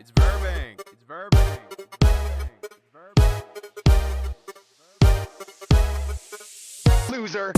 It's verbing. It's verbing. It's verbing. It's verbing. Loser.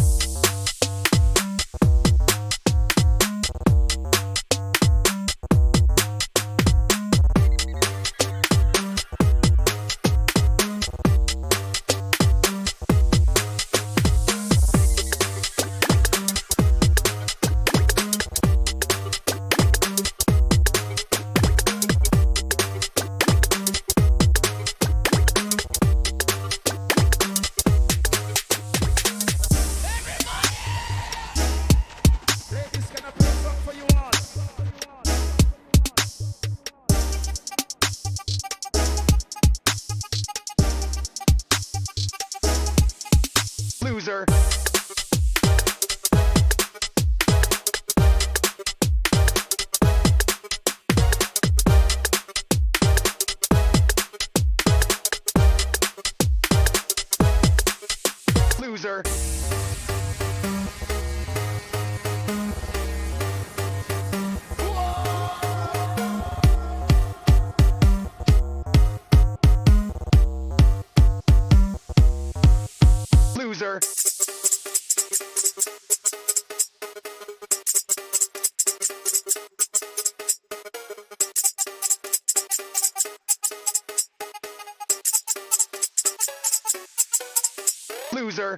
Loser. Loser. Loser. Loser.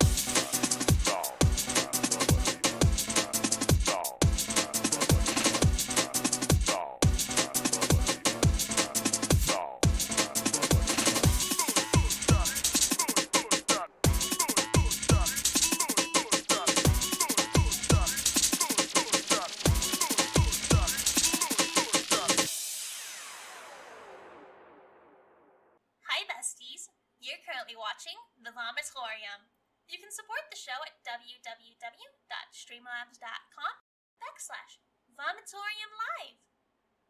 Hi besties, you're currently watching the Vomitorium. You can support the show at www.streamlabs.com/Vomitorium Live.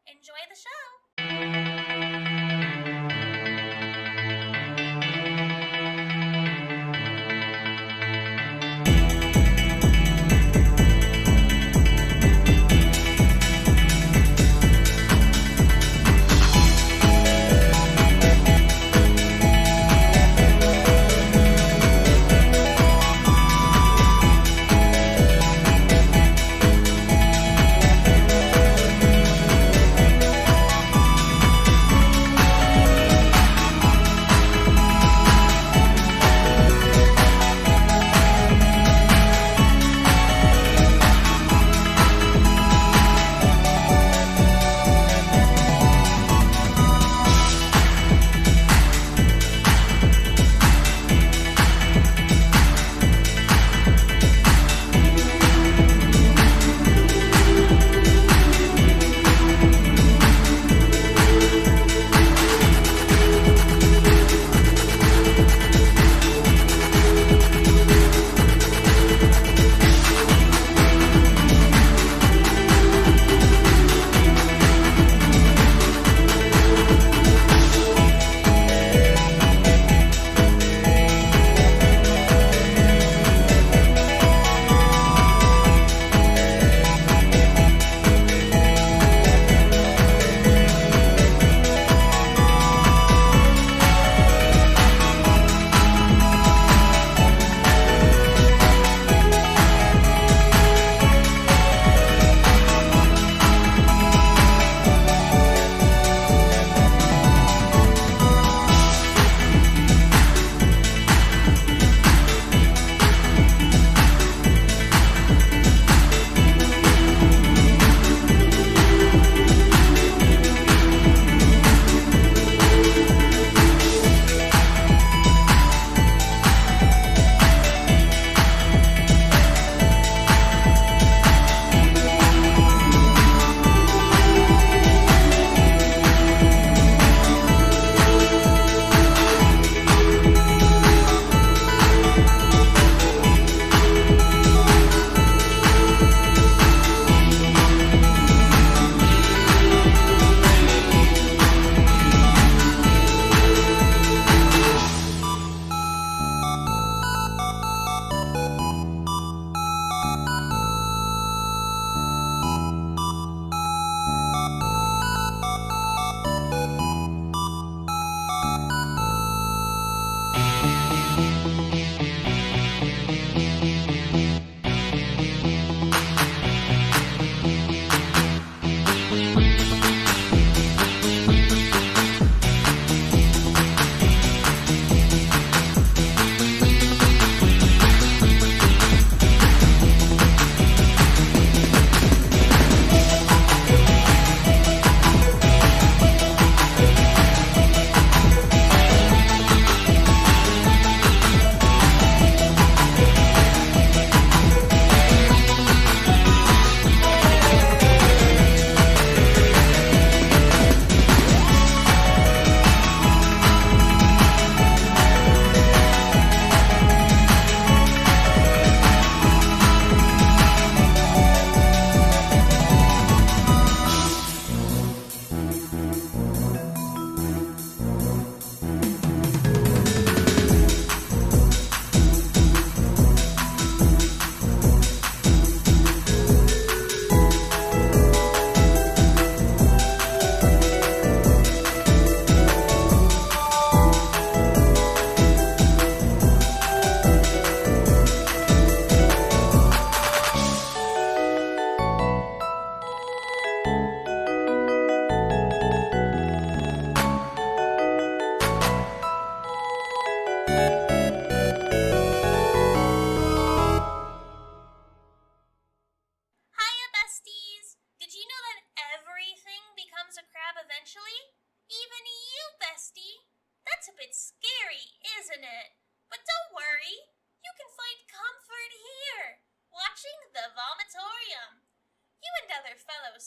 Enjoy the show!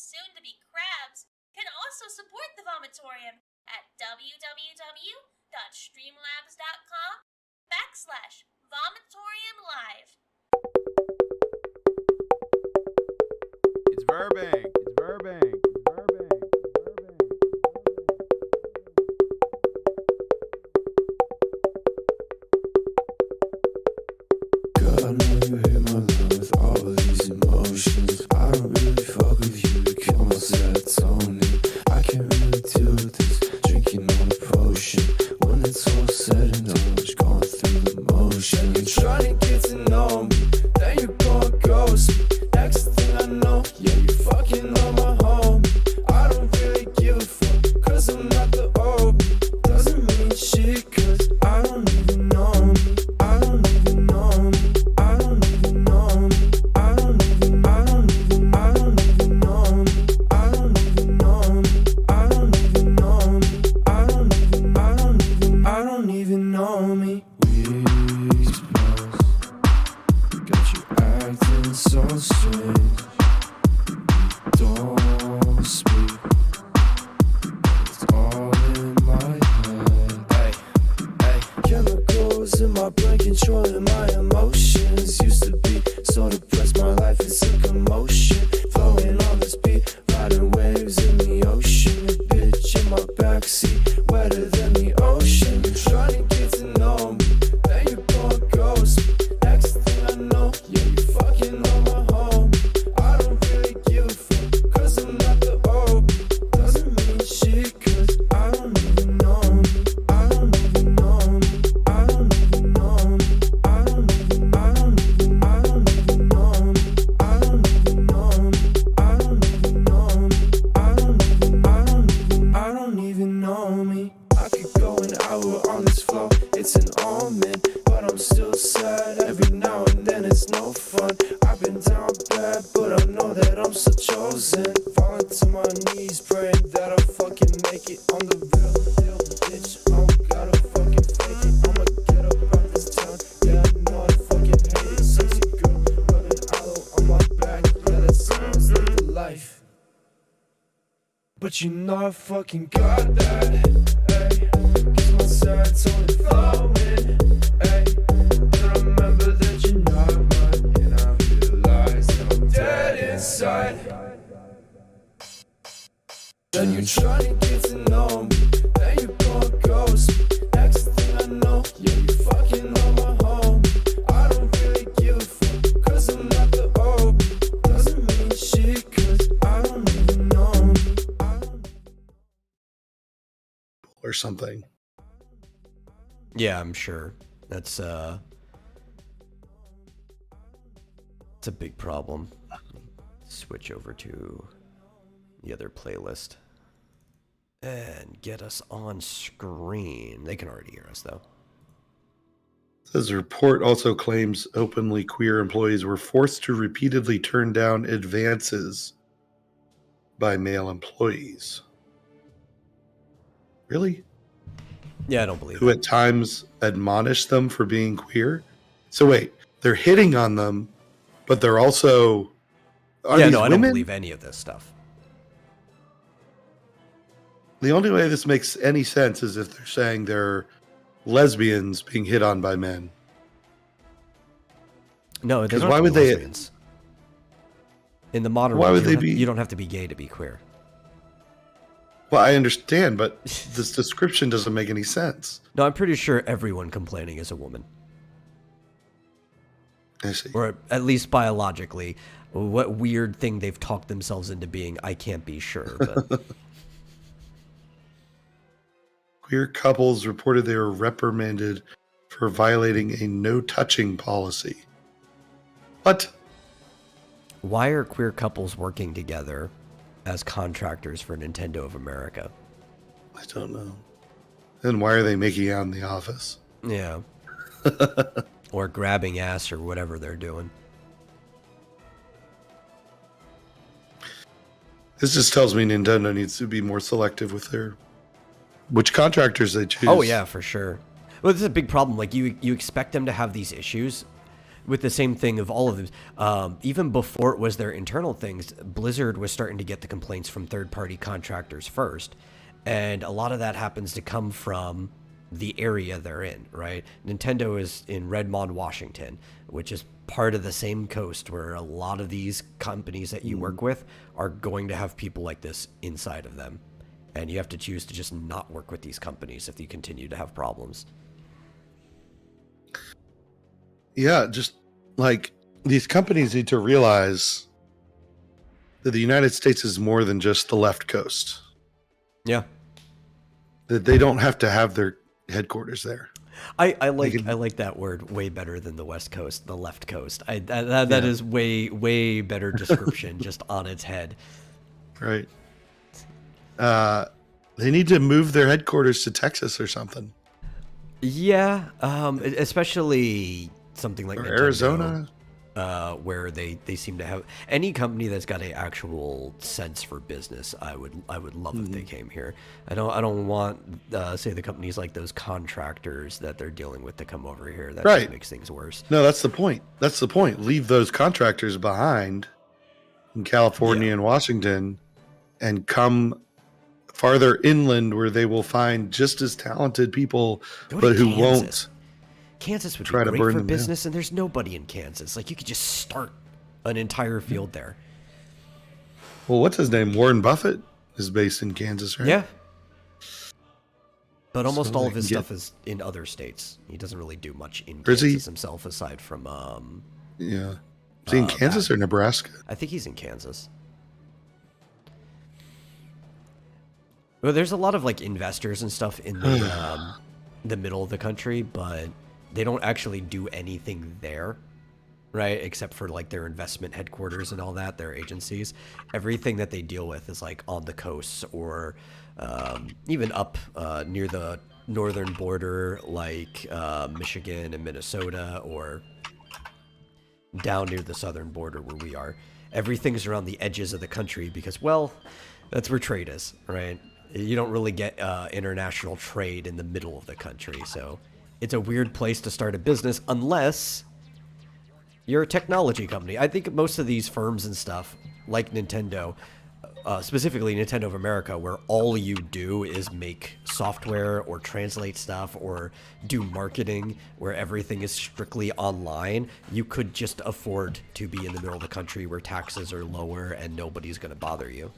soon-to-be crabs can also support the Vomitorium at www.streamlabs.com/Vomitorium Live. It's verbing. It's verbing. It's verbing. God, I know you hate my love with all of these emotions. I don't really fuck with you to kill my serotonin. I can't really deal with this drinking on a potion. When it's all said and done, just going through the motion. You're trying to get to know me, then you're gonna ghost me. Next thing I know, yeah, you fucking on my homie. I don't really give a fuck, cause I'm not the old me. Doesn't mean shit, cause I don't even know me. I don't even know me. I don't even know me. I don't even know me. I don't even know me. I don't even know me. I don't even know me. I don't even know me. We exposed. Got you acting so strange. Don't speak. It's all in my head. Hey, hey. Chemicals in my brain controlling my emotions. Used to be so depressed, my life is a commotion. Flowing on this beat, riding waves in the ocean. A bitch in my backseat, wetter than the ocean. Trying to get to know me, then you're gonna ghost me. Next thing I know, yeah, you fucking on my home. I don't really give a fuck, cause I'm not the old me. Doesn't mean shit, cause I don't even know me. I don't even know me. I don't even know me. I don't even know me. I don't even know me. I don't even know me. I don't even know me. I don't even know me. I could go an hour on this flow, it's an omen, but I'm still sad. Every now and then it's no fun. I've been down bad, but I know that I'm still chosen. Falling to my knees, praying that I fucking make it. On the real deal, bitch. I don't gotta fucking fake it. I'ma get up out this town. Yeah, I know I fucking hate it. Sexy girl, rubbing aloe on my back. Yeah, that sounds like the life. But you know I fucking got that, ayy. Cause my serotonin flowing, ayy. Then I remember that you're not mine, and I realize that I'm dead inside. Then you're trying to get to know me, then you're gonna ghost me. Next thing I know, yeah, you fucking on my home. I don't really give a fuck, cause I'm not the old me. Doesn't mean shit, cause I don't even know me. Or something. Yeah, I'm sure. It's a big problem. Switch over to the other playlist and get us on screen. They can already hear us though. Says the report also claims openly queer employees were forced to repeatedly turn down advances by male employees. Really? Yeah, I don't believe Who it. at times admonish them for being queer? So wait, they're hitting on them, but they're also... Are Yeah, these no, I don't women? believe any of this stuff. The only way this makes any sense is if they're saying they're lesbians being hit on by men. No, they're 'Cause not why would they- lesbians. In the modern Why world, would you they don't have- be- you don't have to be gay to be queer. Well, I understand, but this description doesn't make any sense. No, I'm pretty sure everyone complaining is a woman. I see. Or at least biologically. What weird thing they've talked themselves into being, I can't be sure. But Queer couples reported they were reprimanded for violating a no-touching policy. What? why are queer couples working together as contractors for Nintendo of America? I don't know. And why are they making out in the office? Yeah. Or grabbing ass or whatever they're doing. This just tells me Nintendo needs to be more selective with which contractors they choose. Oh yeah, for sure. Well, this is a big problem. Like you expect them to have these issues, with the same thing of all of them. Even before it was their internal things, Blizzard was starting to get the complaints from third-party contractors first. And a lot of that happens to come from the area they're in, right? Nintendo is in Redmond, Washington, which is part of the same coast where a lot of these companies that you work with are going to have people like this inside of them. And you have to choose to just not work with these companies if you continue to have problems. Yeah, just like these companies need to realize that the United States is more than just the left coast. Yeah. That they don't have to have their headquarters there. I like that word way better than the West Coast, the left coast. That is way better description just on its head. Right. They need to move their headquarters to Texas or something. Yeah, especially something like Or Nintendo, Arizona. Where they seem to have any company that's got an actual sense for business. I would love if they came here. I don't want say the companies like those contractors that they're dealing with to come over here. That just makes things worse. No, that's the point. That's the point. Leave those contractors behind in California and Washington, and come farther inland where they will find just as talented people, but who won't. Kansas would try be to great burn for them down. business, and there's nobody in Kansas. Like, you could just start an entire field there. Well, what's his name? Warren Buffett is based in Kansas, right? Yeah. But almost So all they of his can get- stuff is in other states. He doesn't really do much in Is he? Kansas himself, aside from, Yeah. Is he in Kansas or Nebraska? I think he's in Kansas. Well, there's a lot of, like, investors and stuff in the middle of the country, but they don't actually do anything there, right? Except for, like, their investment headquarters and all that, their agencies. Everything that they deal with is, like, on the coasts or even up near the northern border, like Michigan and Minnesota, or down near the southern border where we are. Everything's around the edges of the country because, well, that's where trade is, right? You don't really get international trade in the middle of the country, so it's a weird place to start a business unless you're a technology company. I think most of these firms and stuff, like Nintendo, specifically Nintendo of America, where all you do is make software or translate stuff or do marketing, where everything is strictly online, you could just afford to be in the middle of the country where taxes are lower and nobody's going to bother you.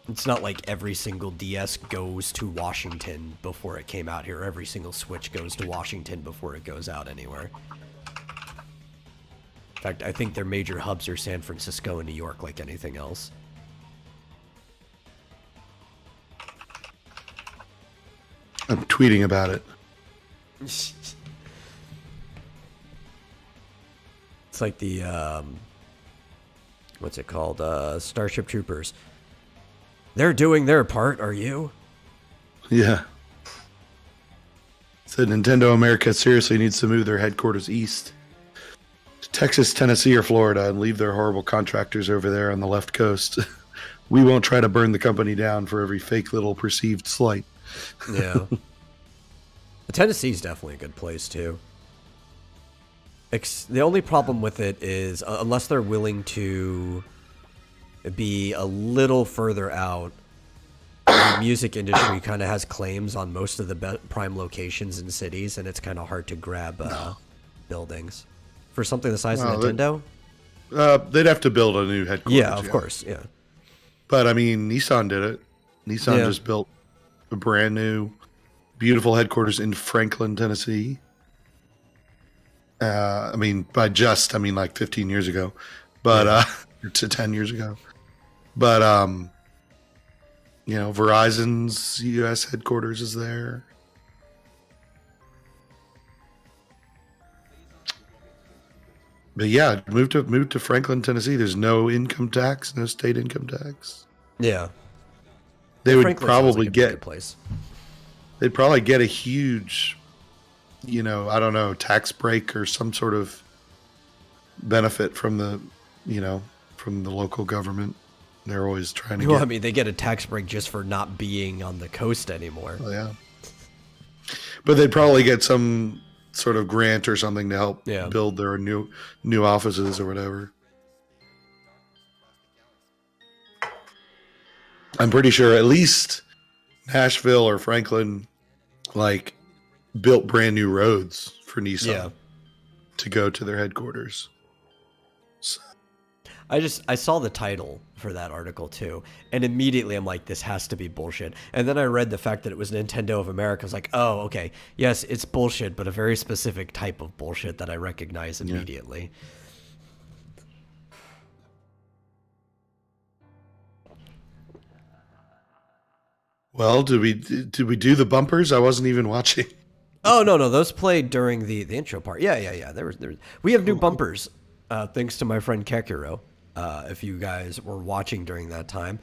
It's not like every single DS goes to Washington before it came out here. Every single Switch goes to Washington before it goes out anywhere. In fact, I think their major hubs are San Francisco and New York, like anything else. I'm tweeting about it. It's like the, what's it called? Starship Troopers. They're doing their part, are you? Yeah. Said Nintendo America seriously needs to move their headquarters east to Texas, Tennessee, or Florida and leave their horrible contractors over there on the left coast. We won't try to burn the company down for every fake little perceived slight. Yeah. Tennessee's definitely a good place, too. The only problem with it is, unless they're willing to be a little further out, the music industry kind of has claims on most of the prime locations in cities, and it's kind of hard to grab buildings. For something the size of Nintendo? They'd have to build a new headquarters. Yeah, of course, yeah. But, I mean, Nissan did it. Nissan just built a brand new, beautiful headquarters in Franklin, Tennessee. I mean, by just, I mean like 15 years ago. But, to 10 years ago. But, you know, Verizon's U.S. headquarters is there. But yeah, move to Franklin, Tennessee. There's no income tax, no state income tax. Yeah. They would Franklin probably sounds like a get good place. They'd probably get a huge, you know, I don't know, tax break or some sort of benefit from the, you know, from the local government. They're always trying to Well, get. I mean, they get a tax break just for not being on the coast anymore. Oh, yeah. But they'd probably get some sort of grant or something to help Yeah. build their new offices or whatever. I'm pretty sure at least Nashville or Franklin like built brand new roads for Nissan to go to their headquarters. So. I saw the title for that article too, and immediately I'm like, this has to be bullshit. And then I read the fact that it was Nintendo of America. I was like, oh, okay, yes, it's bullshit, but a very specific type of bullshit that I recognize immediately. Well, did we do the bumpers? I wasn't even watching. Oh no, those played during the intro part. Yeah. There was we have new bumpers, thanks to my friend Kekiro. If you guys were watching during that time,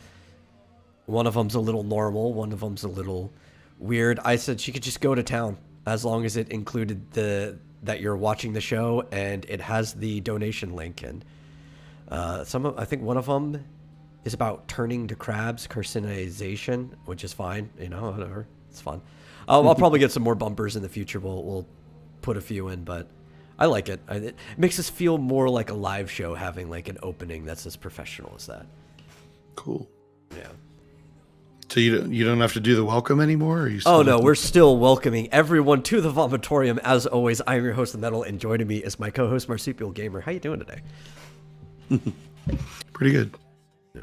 one of them's a little normal, one of them's a little weird. I said she could just go to town as long as it included that you're watching the show and it has the donation link. And I think one of them is about turning to crabs, carcinization, which is fine. You know, whatever, it's fun. I'll probably get some more bumpers in the future. We'll put a few in, but I like it. It makes us feel more like a live show having like an opening that's as professional as that. Cool. Yeah. So you don't have to do the welcome anymore? Or you Oh no, we're still welcoming everyone to the Vomitorium. As always, I'm your host, The Metal, and joining me is my co-host, Marsupial Gamer. How you doing today? Pretty good. Yeah.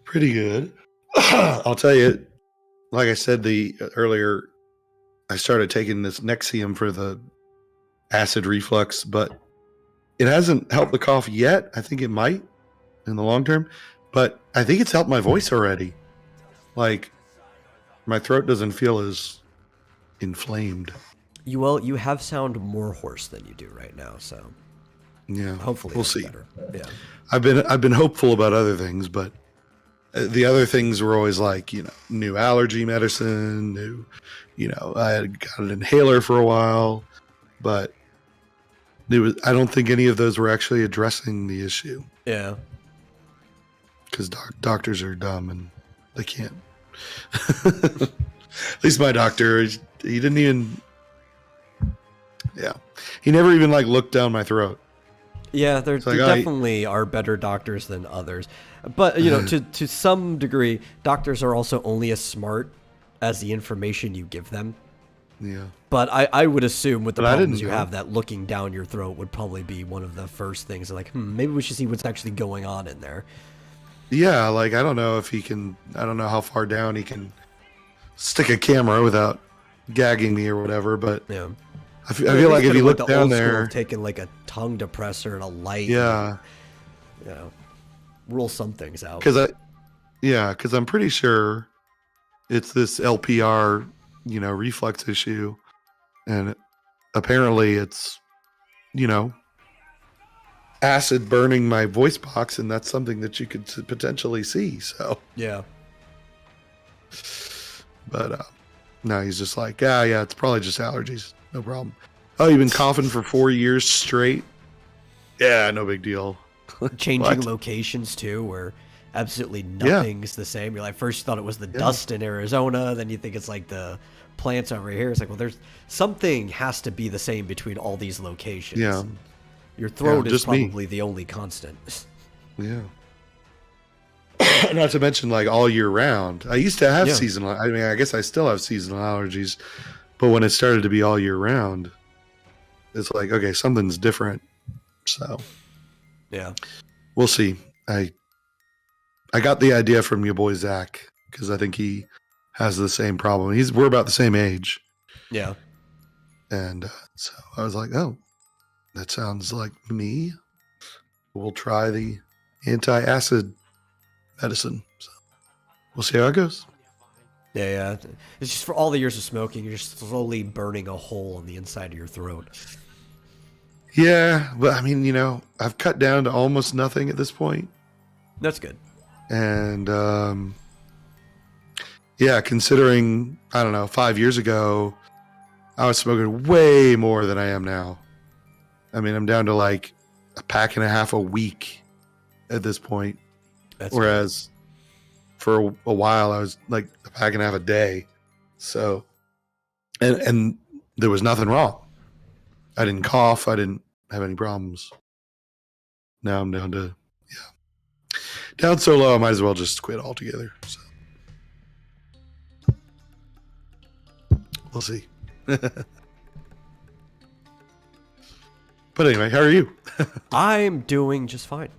Pretty good. I'll tell you, like I said earlier, I started taking this Nexium for the acid reflux, but it hasn't helped the cough yet. I think it might in the long term, but I think it's helped my voice already. Like, my throat doesn't feel as inflamed. You have sound more hoarse than you do right now, so yeah, hopefully we'll that's see. Better. Yeah, I've been hopeful about other things, but the other things were always like, new allergy medicine, I had got an inhaler for a while, but I don't think any of those were actually addressing the issue. Yeah, because doctors are dumb and they can't. At least my doctor, he didn't even. Yeah, he never even looked down my throat. Yeah, there definitely are better doctors than others. But, to some degree, doctors are also only as smart as the information you give them. Yeah. But I would assume with the problems you have that looking down your throat would probably be one of the first things. Like, maybe we should see what's actually going on in there. Yeah, I don't know if he can, I don't know how far down he can stick a camera without gagging me or whatever, but yeah. I feel like if you look down there, taking like a tongue depressor and a light, yeah, rule some things out. Because I'm pretty sure it's this LPR, reflex issue, and apparently it's, acid burning my voice box, and that's something that you could potentially see. So yeah, but no, he's just like, yeah, it's probably just allergies. No problem. Oh, you've been coughing for 4 years straight? Yeah, no big deal. Changing locations too, where absolutely nothing's the same. You're like, first you thought it was the dust in Arizona, then you think it's like the plants over here. It's like, well, there's something has to be the same between all these locations. Yeah. Your throat is probably the only constant. Yeah. Not to mention all year round. I used to have seasonal. I mean, I guess I still have seasonal allergies, but when it started to be all year round, it's like, okay, something's different. So, yeah, we'll see. I got the idea from your boy Zach because I think he has the same problem. We're about the same age. Yeah, and so I was like, oh, that sounds like me. We'll try the anti-acid medicine. So we'll see how it goes. Yeah. It's just for all the years of smoking, you're just slowly burning a hole in the inside of your throat. Yeah, but I mean, I've cut down to almost nothing at this point. That's good. And considering, I don't know, 5 years ago, I was smoking way more than I am now. I mean, I'm down to a pack and a half a week at this point. Whereas for a while, I was a pack and a half a day. So, and there was nothing wrong. I didn't cough. I didn't have any problems. Now I'm down so low. I might as well just quit altogether. So we'll see. But anyway, how are you? I'm doing just fine,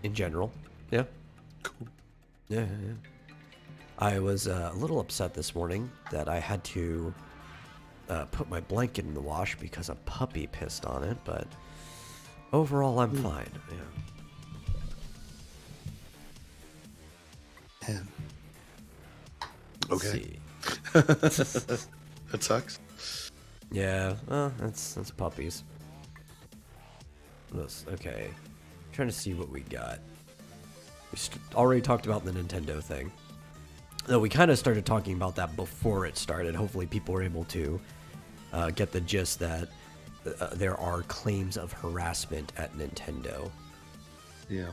in general. Yeah. Cool. Yeah. I was a little upset this morning that I had to put my blanket in the wash because a puppy pissed on it, but overall I'm fine. Yeah. Man. Okay. Let's see. That sucks. Yeah, well, that's puppies. Okay. Trying to see what we got. We already talked about the Nintendo thing. Though we kind of started talking about that before it started. Hopefully people were able to get the gist that there are claims of harassment at Nintendo. Yeah.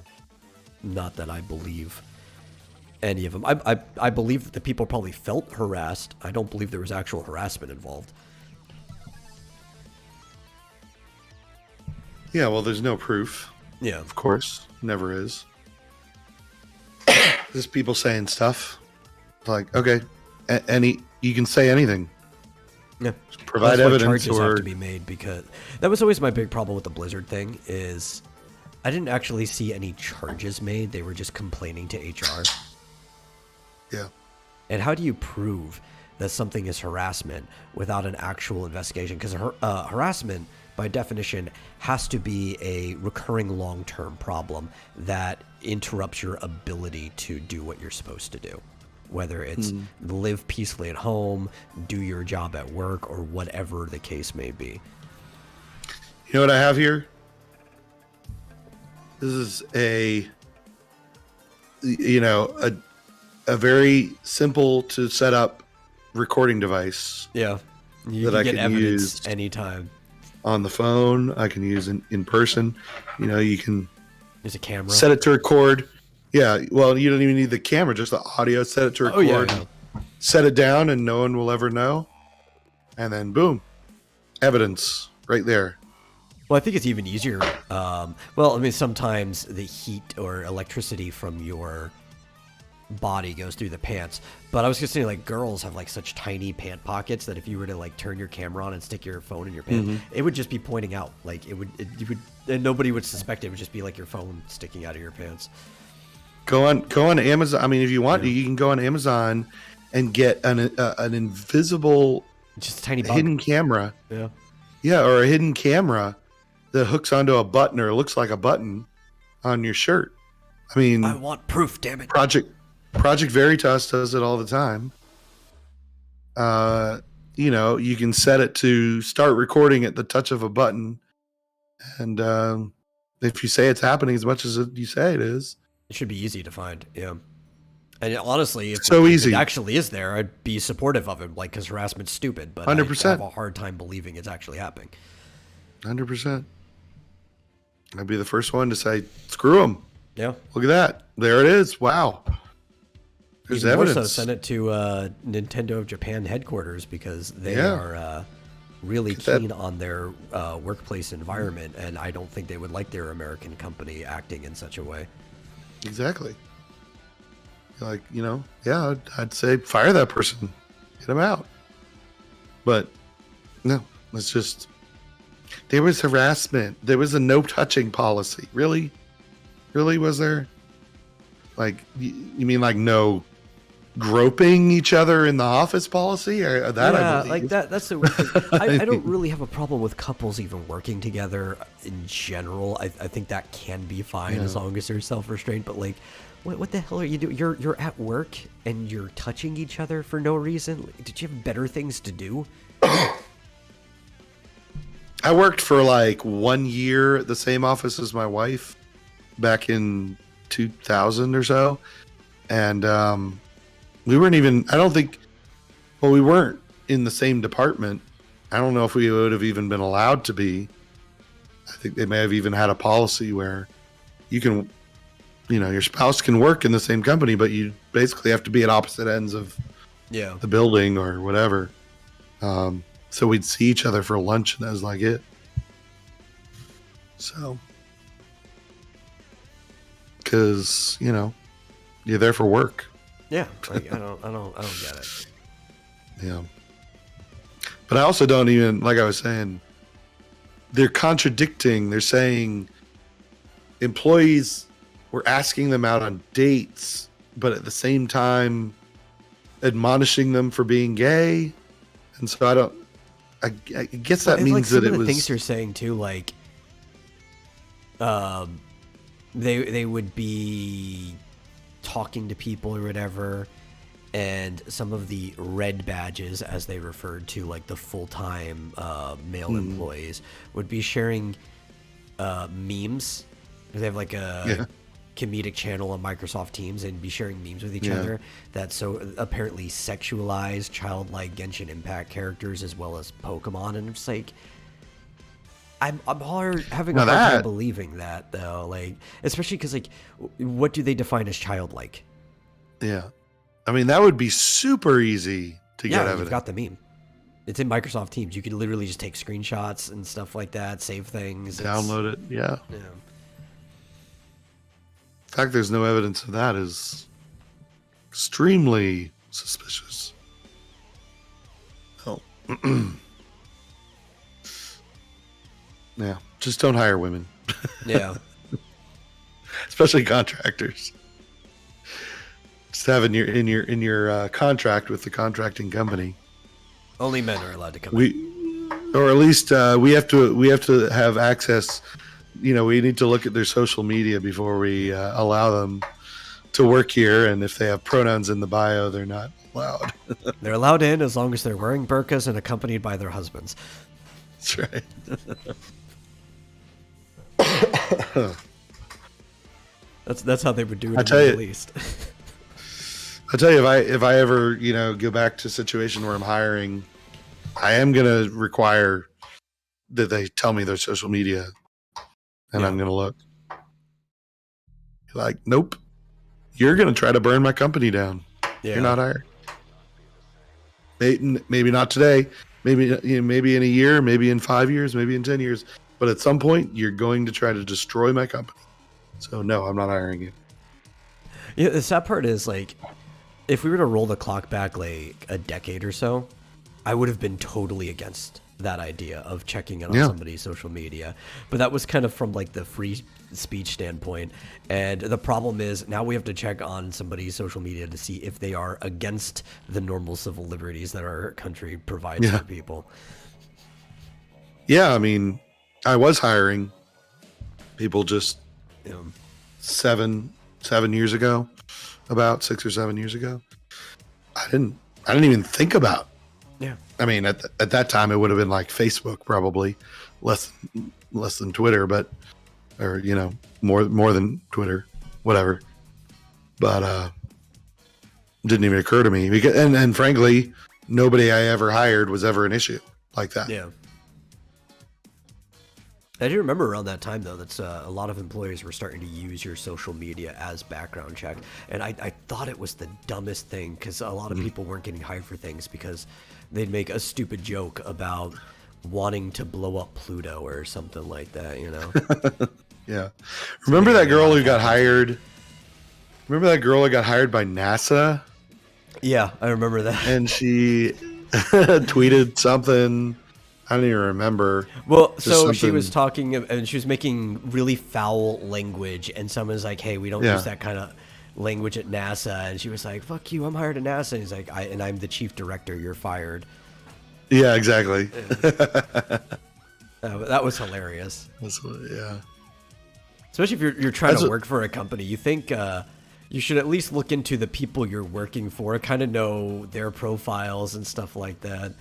Not that I believe any of them. I believe that the people probably felt harassed. I don't believe there was actual harassment involved. Yeah, well, there's no proof. Yeah. Of course. Never is. Just people saying stuff. Like, okay, you can say anything. Yeah. Just provide That's why evidence charges or have to be made, because that was always my big problem with the Blizzard thing is I didn't actually see any charges made. They were just complaining to HR. yeah. And how do you prove that something is harassment without an actual investigation? Because harassment, by definition, has to be a recurring long-term problem that interrupts your ability to do what you're supposed to do. Whether it's live peacefully at home, do your job at work, or whatever the case may be. You know what I have here? This is a very simple to set up recording device. Yeah. You That I can get can evidence use anytime. On the phone, I can use in person. You can There's a camera. set it to record. Yeah, well, you don't even need the camera, just the audio. Set it to record. Oh, yeah. Set it down, and no one will ever know. And then, boom, evidence right there. Well, I think it's even easier. Sometimes the heat or electricity from your body goes through the pants. But I was just saying, like, girls have, like, such tiny pant pockets that if you were to, like, turn your camera on and stick your phone in your pants, it would just be pointing out. Like, and nobody would suspect it. It would just be, like, your phone sticking out of your pants. Go on Amazon. I mean, if you want, you can go on Amazon and get an invisible, Just a tiny bug. hidden camera. Yeah. Or a hidden camera that hooks onto a button or looks like a button on your shirt. I mean, I want proof, damn it. Project Veritas does it all the time. You can set it to start recording at the touch of a button, and if you say it's happening as much as you say it is, It should be easy to find, yeah. And honestly, if easy. it actually is there, I'd be supportive of it, like, because harassment's stupid, but 100%. I have a hard time believing it's actually happening. 100%. I'd be the first one to say, screw them. Yeah. Look at that. There it is. Wow. There's Even more evidence. so, send it to Nintendo of Japan headquarters, because they Yeah. are really keen on their workplace environment, and I don't think they would like their American company acting in such a way. Exactly. Like, I'd say fire that person. Get him out. But, no, it's just, there was harassment. There was a no touching policy. Really? Really, was there? Like, you mean like no groping each other in the office policy? Or that, I believe. Like that's the weird thing. I don't really have a problem with couples even working together in general. I think that can be fine as long as there's self-restraint. But like, what the hell are you doing? You're at work and you're touching each other for no reason. Did you have better things to do? I worked for like 1 year at the same office as my wife back in 2000 or so. And we weren't even, we weren't in the same department. I don't know if we would have even been allowed to be. I think they may have even had a policy where you can, your spouse can work in the same company, but you basically have to be at opposite ends of the building or whatever. So we'd see each other for lunch, and that was like it. So, because you're there for work. Yeah, like, I don't get it. Yeah. But I also don't even, like I was saying, they're contradicting. They're saying employees were asking them out on dates, but at the same time admonishing them for being gay. And so I guess that means that it was. Things you're saying too, like, they would be talking to people or whatever, and some of the red badges, as they referred to, like the full-time male employees, would be sharing memes. They have like a comedic channel on Microsoft Teams and be sharing memes with each other that so apparently sexualize childlike Genshin Impact characters as well as Pokemon, and it's like I'm having a hard time believing that though, like especially because like what do they define as childlike? Yeah, I mean that would be super easy to get evidence. You've got the meme. It's in Microsoft Teams. You could literally just take screenshots and stuff like that, save things, download it. Yeah. The fact there's no evidence of that is extremely suspicious. Oh. Yeah, just don't hire women. Yeah. Especially contractors. Just have in your contract with the contracting company. Only men are allowed to come in. Or at least we have to have access. We need to look at their social media before we allow them to work here. And if they have pronouns in the bio, they're not allowed. They're allowed in as long as they're wearing burqas and accompanied by their husbands. That's right. That's how they would do it. At least. I tell you, if I ever go back to a situation where I'm hiring, I am gonna require that they tell me their social media. And I'm going to look. Like, nope. You're going to try to burn my company down. Yeah. You're not hired. Maybe not today. Maybe in a year. Maybe in 5 years. Maybe in 10 years. But at some point, you're going to try to destroy my company. So, no, I'm not hiring you. Yeah, the sad part is, like, if we were to roll the clock back, like, a decade or so, I would have been totally against that idea of checking in on somebody's social media, but that was kind of from like the free speech standpoint. And the problem is now we have to check on somebody's social media to see if they are against the normal civil liberties that our country provides for people. Yeah, I mean, I was hiring people just 7 years ago, about 6 or 7 years ago. I didn't even think about. Yeah. I mean, at that time, it would have been like Facebook, probably less than Twitter, or more than Twitter, whatever. But didn't even occur to me because, and frankly, nobody I ever hired was ever an issue like that. Yeah. I do remember around that time, though, that's a lot of employers were starting to use your social media as background check. And I thought it was the dumbest thing because a lot of people weren't getting hired for things because they'd make a stupid joke about wanting to blow up Pluto or something like that, Yeah. Remember that girl who got hired? Remember that girl who got hired by NASA? Yeah, I remember that. And she tweeted something. I don't even remember. Well, so she was talking and she was making really foul language, and someone's like, "Hey, we don't use that kind of language at NASA," and she was like, "Fuck you, I'm hired at NASA." And he's like, I'm the chief director. You're fired." Yeah, exactly. That was hilarious. Yeah. Especially if you're trying to work for a company, you think you should at least look into the people you're working for, kind of know their profiles and stuff like that.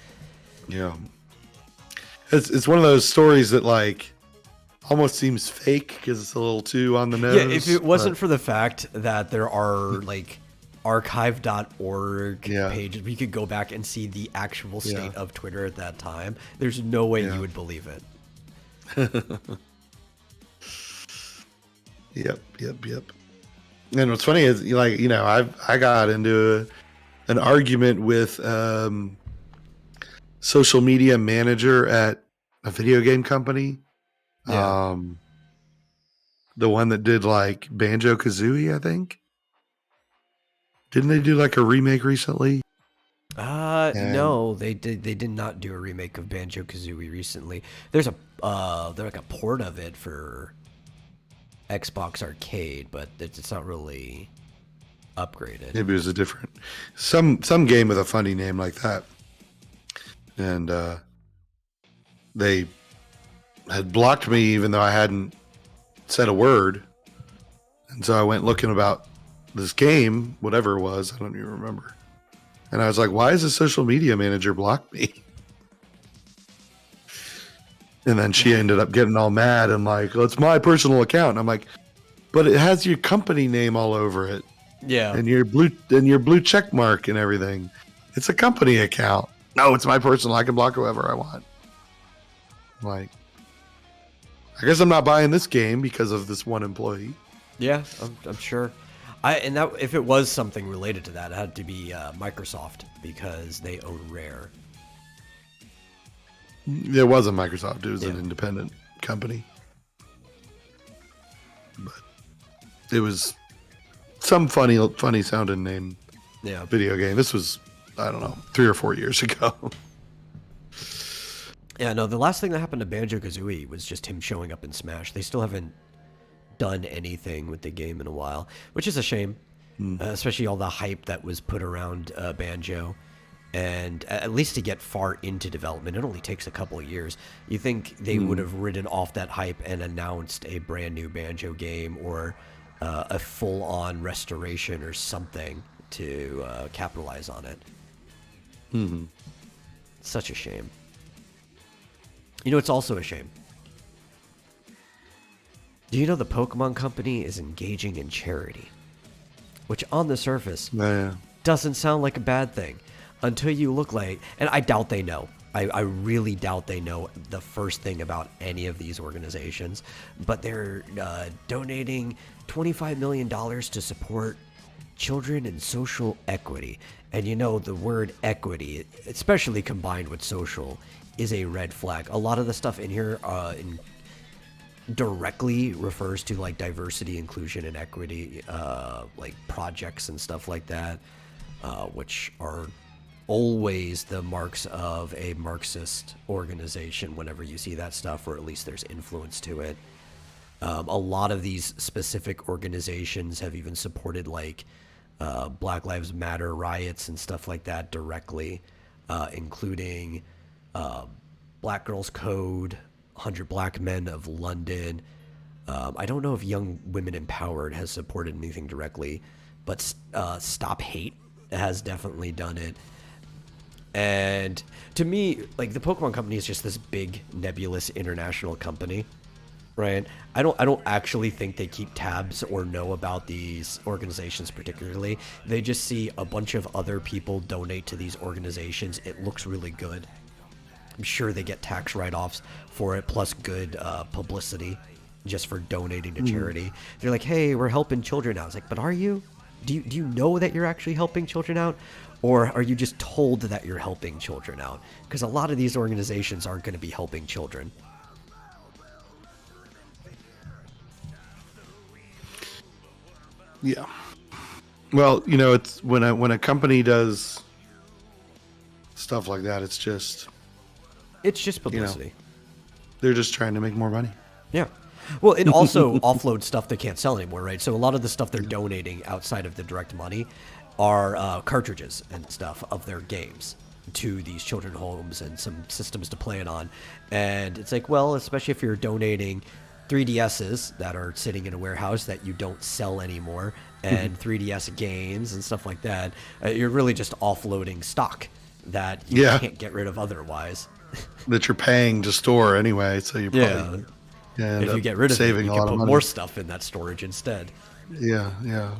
Yeah. It's one of those stories that like almost seems fake because it's a little too on the nose. Yeah, if it wasn't for the fact that there are like archive.org pages, we could go back and see the actual state of Twitter at that time. There's no way you would believe it. Yep. And what's funny is I got into an argument with social media manager at a video game company. Yeah. The one that did like Banjo-Kazooie, I think. Didn't they do like a remake recently? No, they did not do a remake of Banjo-Kazooie recently. There's like a port of it for Xbox Arcade, but it's not really upgraded. Maybe it was a different some game with a funny name like that. And they had blocked me even though I hadn't said a word. And so I went looking about this game, whatever it was, I don't even remember. And I was like, why is the social media manager blocked me? And then she ended up getting all mad and like, well, it's my personal account. And I'm like, but it has your company name all over it. Yeah. And your blue check mark and everything. It's a company account. No, it's my personal. I can block whoever I want. I'm like, I guess I'm not buying this game because of this one employee. Yeah, I'm sure. If it was something related to that, it had to be Microsoft because they own Rare. It wasn't Microsoft. It was an independent company. But it was some funny sounding name video game. This was, I don't know, 3 or 4 years ago. Yeah, no, the last thing that happened to Banjo-Kazooie was just him showing up in Smash. They still haven't done anything with the game in a while, which is a shame, especially all the hype that was put around Banjo. And at least to get far into development, it only takes a couple of years. You think they would have ridden off that hype and announced a brand new Banjo game or a full-on restoration or something to capitalize on it. Mm-hmm. Such a shame. You know, it's also a shame. Do you know the Pokemon Company is engaging in charity? Which on the surface doesn't sound like a bad thing until you look like, and I doubt they know. I really doubt they know the first thing about any of these organizations, but they're donating $25 million to support children and social equity. And you know, the word equity, especially combined with social, is a red flag. A lot of the stuff in here directly refers to like diversity, inclusion, and equity, like projects and stuff like that, which are always the marks of a Marxist organization whenever you see that stuff, or at least there's influence to it. A lot of these specific organizations have even supported like Black Lives Matter riots and stuff like that directly, including Black Girls Code, 100 Black Men of London. I don't know if Young Women Empowered has supported anything directly, but Stop Hate has definitely done it. And to me, like, the Pokemon Company is just this big nebulous international company, right? I don't actually think they keep tabs or know about these organizations particularly. They just see a bunch of other people donate to these organizations. It looks really good. I'm sure they get tax write-offs for it, plus good publicity just for donating to charity. They're like, hey, we're helping children out. It's like, but are you? Do you know that you're actually helping children out? Or are you just told that you're helping children out? Because a lot of these organizations aren't going to be helping children. Yeah. Well, you know, it's when a company does stuff like that, it's just publicity. You know, they're just trying to make more money. Yeah. Well, it also offloads stuff they can't sell anymore, right? So a lot of the stuff they're donating outside of the direct money are cartridges and stuff of their games to these children's homes and some systems to play it on. And it's like, well, especially if you're donating 3DSs that are sitting in a warehouse that you don't sell anymore and 3DS games and stuff like that, you're really just offloading stock that you can't get rid of otherwise. That you're paying to store anyway, so you probably if you get rid of saving it, you a can lot of put money. more stuff in that storage instead. Yeah, yeah.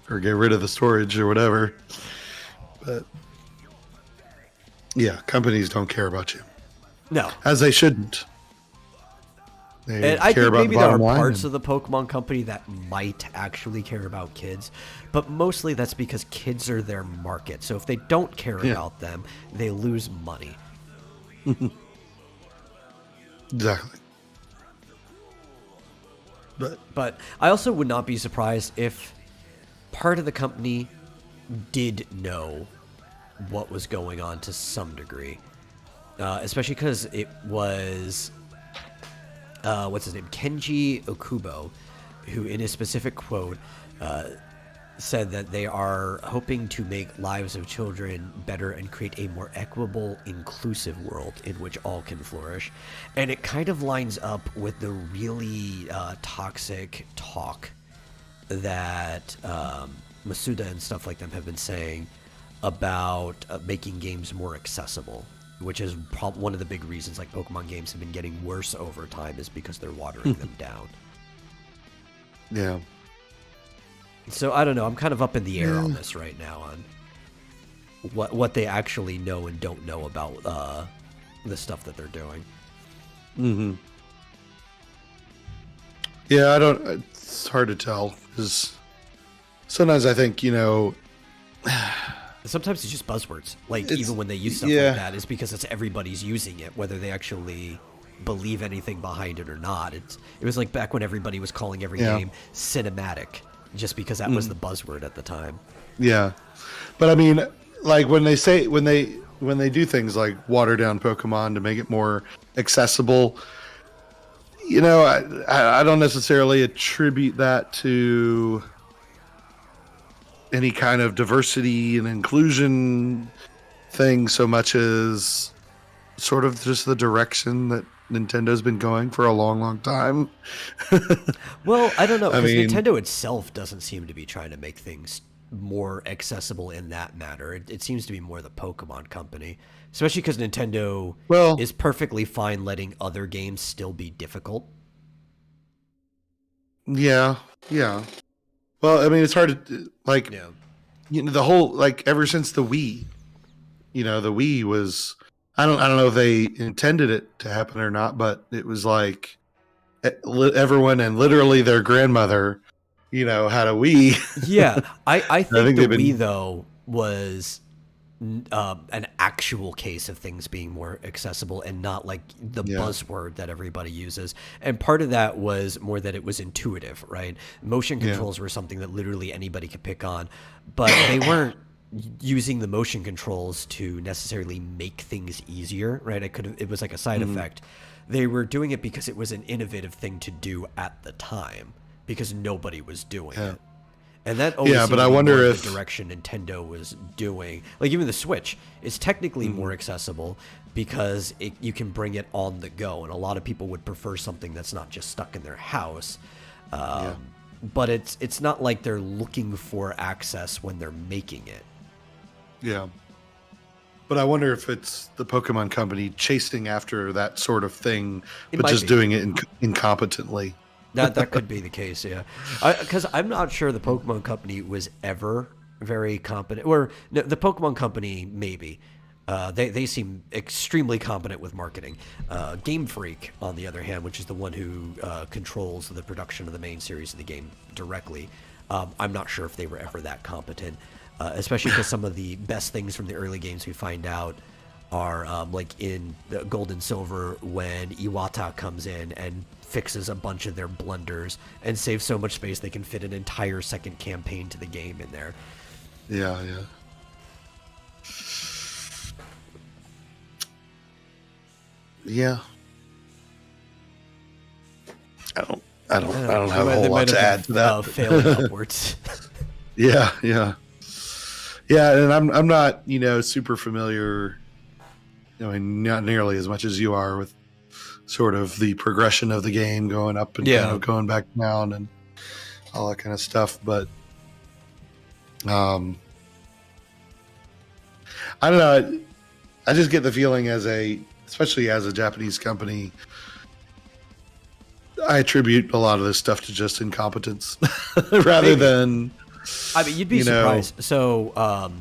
Or get rid of the storage or whatever. But yeah, companies don't care about you. No. As they shouldn't. They And I care think about maybe the there are bottom line parts and- of the Pokemon Company that might actually care about kids, but mostly that's because kids are their market. So if they don't care about them, they lose money. Exactly. But I also would not be surprised if part of the company did know what was going on to some degree, especially because it was what's his name, Kenji Okubo, who in a specific quote said that they are hoping to make lives of children better and create a more equitable, inclusive world in which all can flourish. And it kind of lines up with the really toxic talk that Masuda and stuff like them have been saying about making games more accessible, which is one of the big reasons like Pokemon games have been getting worse over time, is because they're watering them down. Yeah. So I don't know. I'm kind of up in the air on this right now on what they actually know and don't know about the stuff that they're doing. Mm-hmm. Yeah, I don't. It's hard to tell because sometimes I think Sometimes it's just buzzwords. Like even when they use stuff like that, it's because it's everybody's using it, whether they actually believe anything behind it or not. It was like back when everybody was calling every game cinematic, just because that was the buzzword at the time. Yeah, but I mean, like when they do things like water down Pokemon to make it more accessible, I don't necessarily attribute that to any kind of diversity and inclusion thing so much as sort of just the direction that Nintendo's been going for a long, long time. Well, I don't know, because Nintendo itself doesn't seem to be trying to make things more accessible in that matter. It seems to be more the Pokemon company, especially because Nintendo is perfectly fine letting other games still be difficult. Yeah. Well, I mean, it's hard to the whole ever since the Wii, the Wii was. I don't know if they intended it to happen or not, but it was like everyone and literally their grandmother, had a Wii. Yeah, I think the Wii though was an actual case of things being more accessible and not like the buzzword that everybody uses. And part of that was more that it was intuitive, right? Motion controls were something that literally anybody could pick on, but they weren't using the motion controls to necessarily make things easier, right? It was like a side effect. They were doing it because it was an innovative thing to do at the time because nobody was doing it. And that always seemed to be more the direction Nintendo was doing. Like even the Switch is technically more accessible because you can bring it on the go, and a lot of people would prefer something that's not just stuck in their house. But it's not like they're looking for access when they're making it. Yeah. But I wonder if it's the Pokemon company chasing after that sort of thing, but just doing it incompetently. That could be the case, yeah. Because I'm not sure the Pokemon company was ever very competent. Or no, the Pokemon company, maybe. They seem extremely competent with marketing. Game Freak, on the other hand, which is the one who controls the production of the main series of the game directly, I'm not sure if they were ever that competent. Especially because some of the best things from the early games we find out are like in the Gold and Silver when Iwata comes in and fixes a bunch of their blunders and saves so much space they can fit an entire second campaign to the game in there. Yeah. I don't have a whole lot to add to that. Failing upwards. Yeah, and I'm not super familiar, not nearly as much as you are with sort of the progression of the game going up and kind of going back down and all that kind of stuff. But I don't know. I just get the feeling especially as a Japanese company, I attribute a lot of this stuff to just incompetence rather than. I mean, you'd be surprised. So,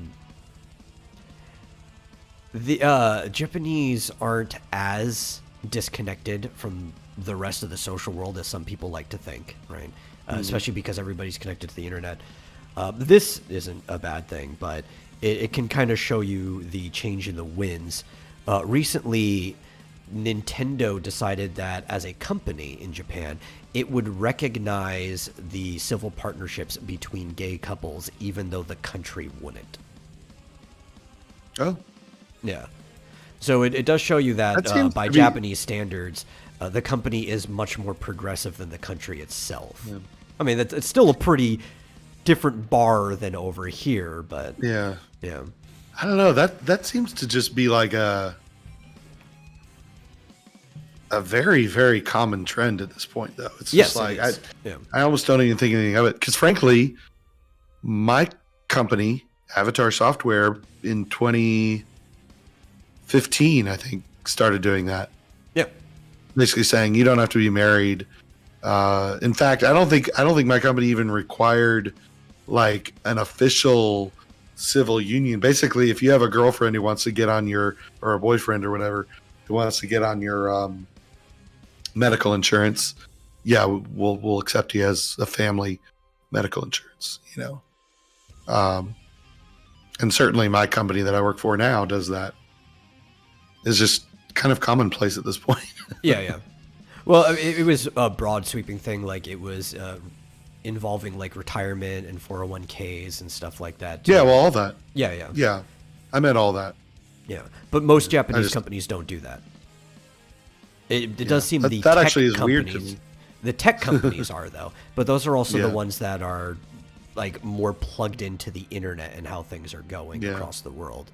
the Japanese aren't as disconnected from the rest of the social world as some people like to think, right? Especially because everybody's connected to the internet. This isn't a bad thing, but it can kind of show you the change in the winds Recently, Nintendo decided that as a company in Japan, it would recognize the civil partnerships between gay couples, even though the country wouldn't. Oh, Yeah. So it does show you that, That seems by to be- Japanese standards, the company is much more progressive than the country itself. Yeah. I mean, it's still a pretty different bar than over here, but yeah. yeah. I don't know. That seems to just be like a very, very common trend at this point, though. It's Yes, just like it is. Yeah. I almost don't even think anything of it because, frankly, my company, Avatar Software, in 2015, I think, started doing that. Yeah. Basically saying you don't have to be married. In fact, I don't think my company even required like an official civil union. Basically, if you have a girlfriend who wants to get on your, or a boyfriend or whatever, who wants to get on your medical insurance, yeah, we'll accept you as a family medical insurance. And certainly my company that I work for now does that. It's just kind of commonplace at this point. Yeah. Well, I mean, it was a broad sweeping thing. Like it was involving like retirement and 401ks and stuff like that. too. Yeah, well, all that. Yeah. Yeah, I meant all that. Yeah. But most Japanese just- companies don't do that. It does seem That- the that tech actually is weird to companies, me. the tech companies are though, but those are also Yeah. the ones that are like more plugged into the internet and how things are going Yeah. across the world.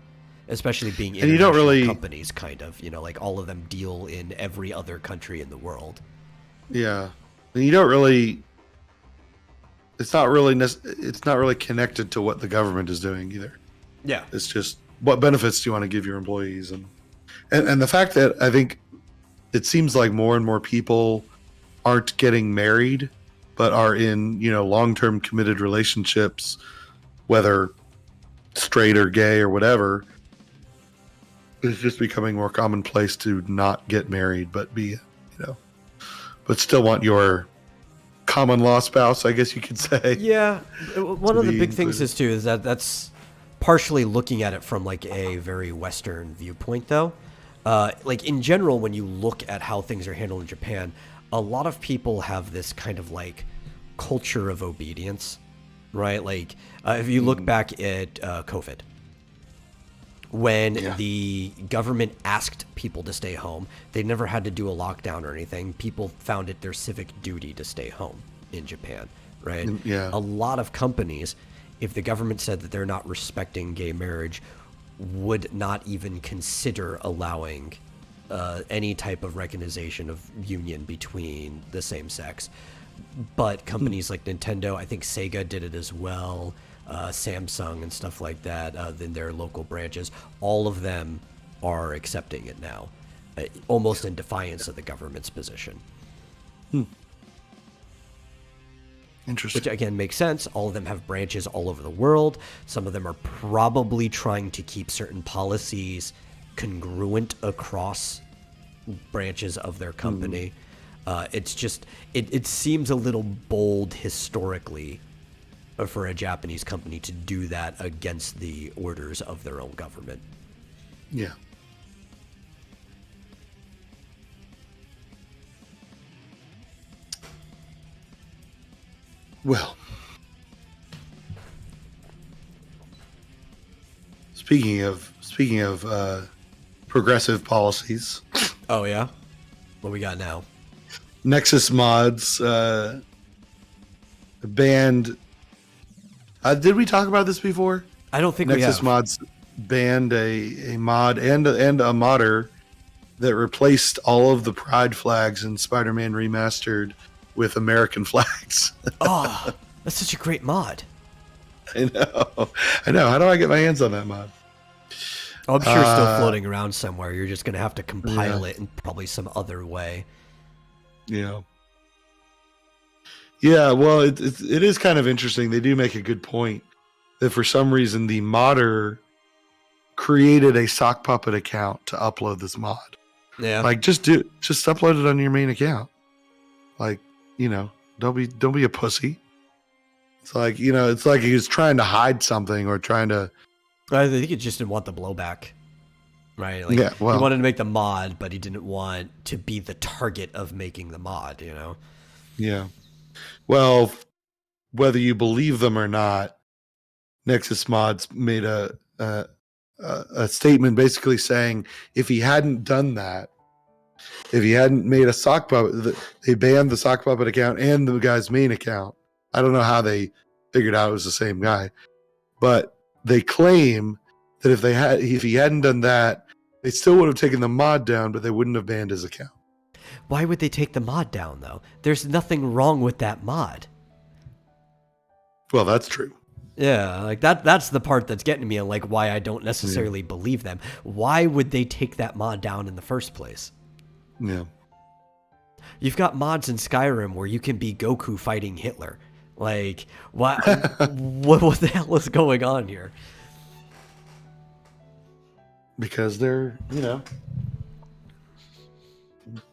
Especially being And you don't international really- companies, kind of, like all of them deal in every other country in the world. Yeah, and you don't really. It's not really. It's not really connected to what the government is doing either. Yeah. It's just what benefits do you want to give your employees, and the fact that I think it seems like more and more people aren't getting married, but are in long-term committed relationships, whether straight or gay or whatever. It's just becoming more commonplace to not get married, but be but still want your common law spouse, I guess you could say. Yeah, one of the be big things included. is too is that that's partially looking at it from like a very Western viewpoint, though. Like in general, when you look at how things are handled in Japan, a lot of people have this kind of like culture of obedience, right? Like if you look back at COVID, when Yeah. the government asked people to stay home, they never had to do a lockdown or anything. People found it their civic duty to stay home in Japan, right? Yeah. A lot of companies, if the government said that they're not respecting gay marriage, would not even consider allowing any type of recognition of union between the same sex. But companies like Nintendo, I think Sega did it as well, Samsung and stuff like that, in their local branches, all of them are accepting it now, almost in defiance of the government's position. Interesting. Which again makes sense. All of them have branches all over the world. Some of them are probably trying to keep certain policies congruent across branches of their company. It's just, it seems a little bold historically for a Japanese company to do that against the orders of their own government. Yeah. Well, speaking of progressive policies, Oh yeah? What we got now? Nexus Mods banned. Did we talk about this before? I don't think we Nexus have. Mods banned a mod and a modder that replaced all of the pride flags in Spider-Man Remastered with American flags. Oh, that's such a great mod. I know. How do I get my hands on that mod? Oh, I'm sure it's still floating around somewhere. You're just going to have to compile it in probably some other way. Yeah. Yeah, well, it is kind of interesting. They do make a good point that for some reason the modder created a sock puppet account to upload this mod. Yeah. Like, just upload it on your main account. Like, don't be a pussy. It's like, it's like he was trying to hide something or trying to. I think it just didn't want the blowback. right? Like Yeah, well- he wanted to make the mod, but he didn't want to be the target of making the mod, you know? Yeah. Well, whether you believe them or not, Nexus Mods made a statement basically saying if he hadn't done that, if he hadn't made a sock puppet, they banned the sock puppet account and the guy's main account. I don't know how they figured out it was the same guy, but they claim that if he hadn't done that, they still would have taken the mod down, but they wouldn't have banned his account. Why would they take the mod down, though? There's nothing wrong with that mod. Well, that's true. Yeah, like that's the part that's getting me, and like why I don't necessarily believe them. Why would they take that mod down in the first place? Yeah. You've got mods in Skyrim where you can be Goku fighting Hitler. Like, what what the hell is going on here? Because they're,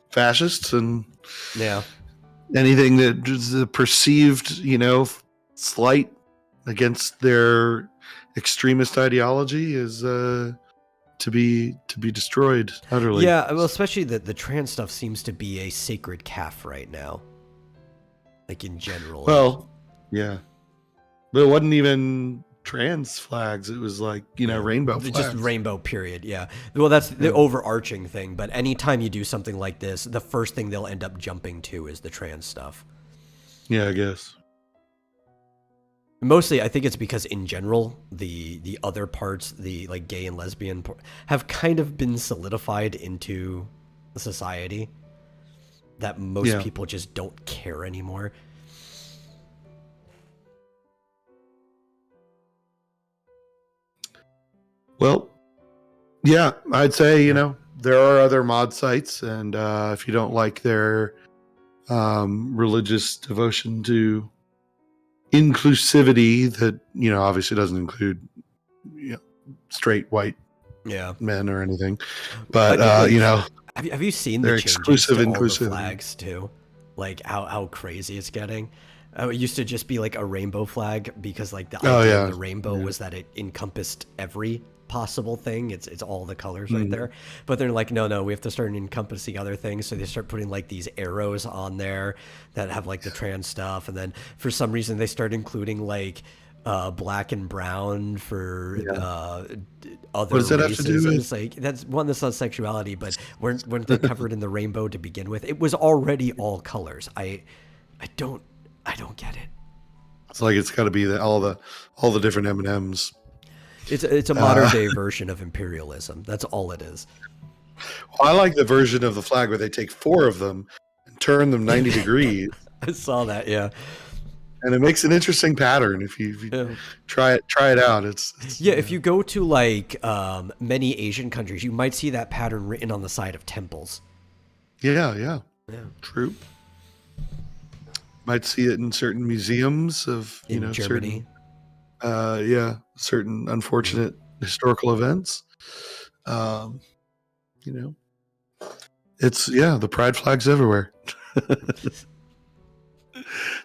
fascists, and Yeah. anything that is a perceived, slight against their extremist ideology is to be destroyed utterly. Yeah, well, especially the trans stuff seems to be a sacred calf right now. Like in general. Well, yeah. But it wasn't even trans flags. It was like, rainbow flags. Just rainbow, period, yeah. Well, that's the overarching thing, but anytime you do something like this, the first thing they'll end up jumping to is the trans stuff. Yeah, I guess. Mostly, I think it's because in general, the other parts, the like gay and lesbian, have kind of been solidified into society that most people just don't care anymore. Well, yeah, I'd say, there are other mod sites, and if you don't like their religious devotion to inclusivity that, obviously doesn't include straight white men or anything, but have you seen the they're changes exclusive to all the inclusivity. flags too? Like how crazy it's getting. It used to just be like a rainbow flag because like the idea of the rainbow was that it encompassed every possible thing. It's all the colors right there. But they're like, no, we have to start encompassing other things. So they start putting like these arrows on there that have like the trans stuff, and then for some reason they start including like black and brown for other What does that races. have to do with? And it's like that's one that's not sexuality, but weren't they covered in the rainbow to begin with? It was already all colors. I don't get it. It's like it's got to be all the different M&Ms. It's a modern day version of imperialism. That's all it is. Well, I like the version of the flag where they take 4 of them and turn them 90 degrees, I saw that, yeah. and it makes an interesting pattern. If you try it out, it's If you go to like many Asian countries, you might see that pattern written on the side of temples. yeah, true. Might see it in certain museums of In Germany. certain unfortunate historical events. It's the pride flags everywhere.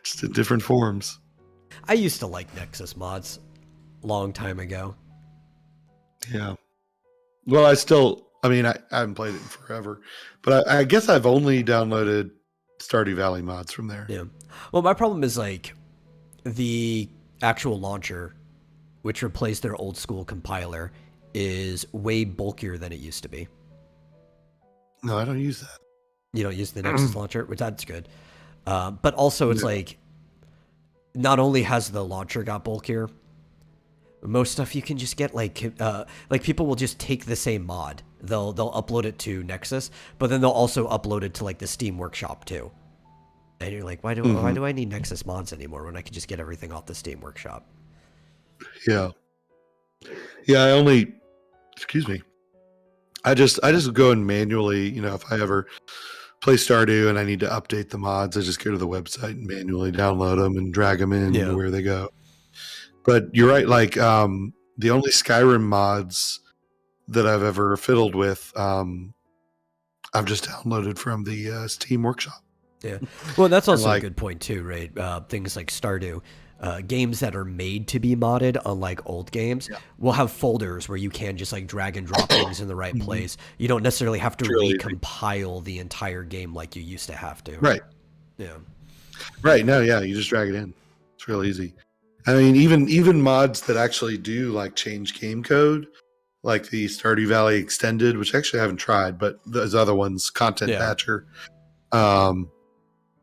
Just in different forms. I used to like Nexus mods long time ago. Yeah. Well, I haven't played it in forever, but I guess I've only downloaded Stardew Valley mods from there. Yeah. Well, my problem is like the actual launcher, which replaced their old school compiler, is way bulkier than it used to be. No, I don't use that. You don't use the Nexus launcher, which that's good. But also it's like, not only has the launcher got bulkier, most stuff you can just get like people will just take the same mod. They'll upload it to Nexus, but then they'll also upload it to like the Steam Workshop too. And you're like, why do I need Nexus mods anymore when I can just get everything off the Steam Workshop? Yeah. Yeah, excuse me. I just go and manually, if I ever play Stardew and I need to update the mods, I just go to the website and manually download them and drag them in to where they go. But you're right, like the only Skyrim mods that I've ever fiddled with, I've just downloaded from the Steam Workshop. Yeah. Well, that's also like, a good point too, right? Things like Stardew. games that are made to be modded, unlike old games, will have folders where you can just like drag and drop things in the right place. You don't necessarily have to really easy. recompile the entire game like you used to have to. Right. Yeah. Right. No, yeah, you just drag it in. It's real easy. I mean, even mods that actually do like change game code, like the Stardew Valley Extended, which actually I haven't tried, but those other ones, Content Patcher,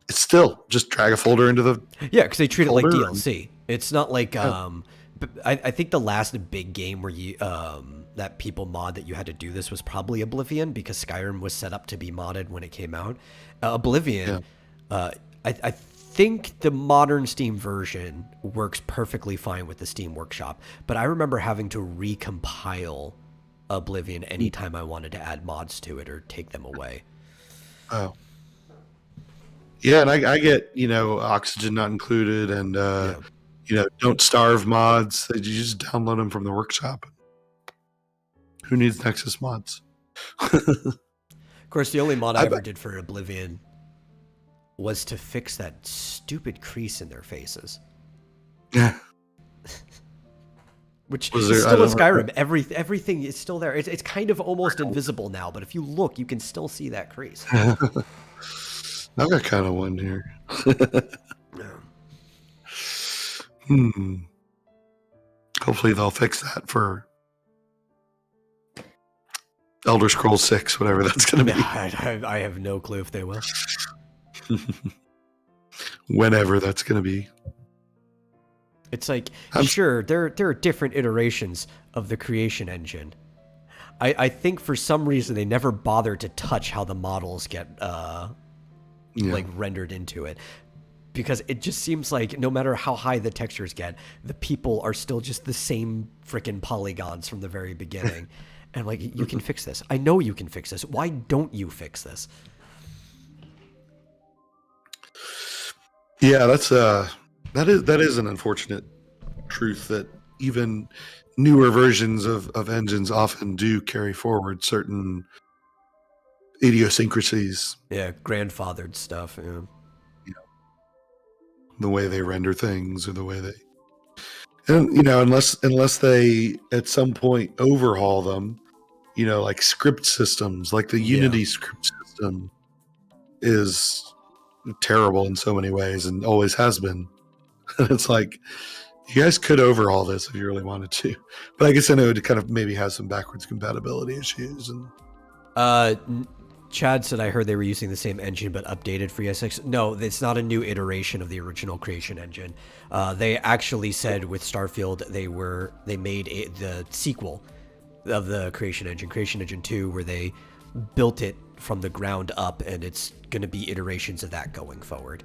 it's still just drag a folder into the because they treat it like folder DLC. It's not like but I think the last big game where you that people mod that you had to do this was probably Oblivion, because Skyrim was set up to be modded when it came out. Oblivion, I think the modern Steam version works perfectly fine with the Steam Workshop, but I remember having to recompile Oblivion anytime I wanted to add mods to it or take them away. Oh. Yeah, and I get, Oxygen not included and, Don't Starve mods. You just download them from the workshop. Who needs Nexus mods? Of course, the only mod I ever did for Oblivion was to fix that stupid crease in their faces. Yeah. Which is still in Skyrim. Everything is still there. It's kind of almost invisible now, but if you look, you can still see that crease. I've got kind of one here. Hopefully they'll fix that for Elder Scrolls 6, whatever that's going to be. I have no clue if they will. Whenever that's going to be. It's like, sure, there are different iterations of the creation engine. I think for some reason they never bothered to touch how the models get rendered into it. Because it just seems like no matter how high the textures get, the people are still just the same freaking polygons from the very beginning. And like, you can fix this. I know you can fix this. Why don't you fix this? Yeah, that is an unfortunate truth, that even newer versions of engines often do carry forward certain idiosyncrasies. Yeah, grandfathered stuff. Yeah. The way they render things, or the way unless they at some point overhaul them, like script systems, like the Unity script system is terrible in so many ways and always has been. It's like, you guys could overhaul this if you really wanted to, but I guess I know it kind of maybe has some backwards compatibility issues. And Chad said, I heard they were using the same engine but updated for ES6. No, it's not a new iteration of the original creation engine. They actually said with Starfield they made the sequel of the creation engine 2, where they built it from the ground up, and it's going to be iterations of that going forward.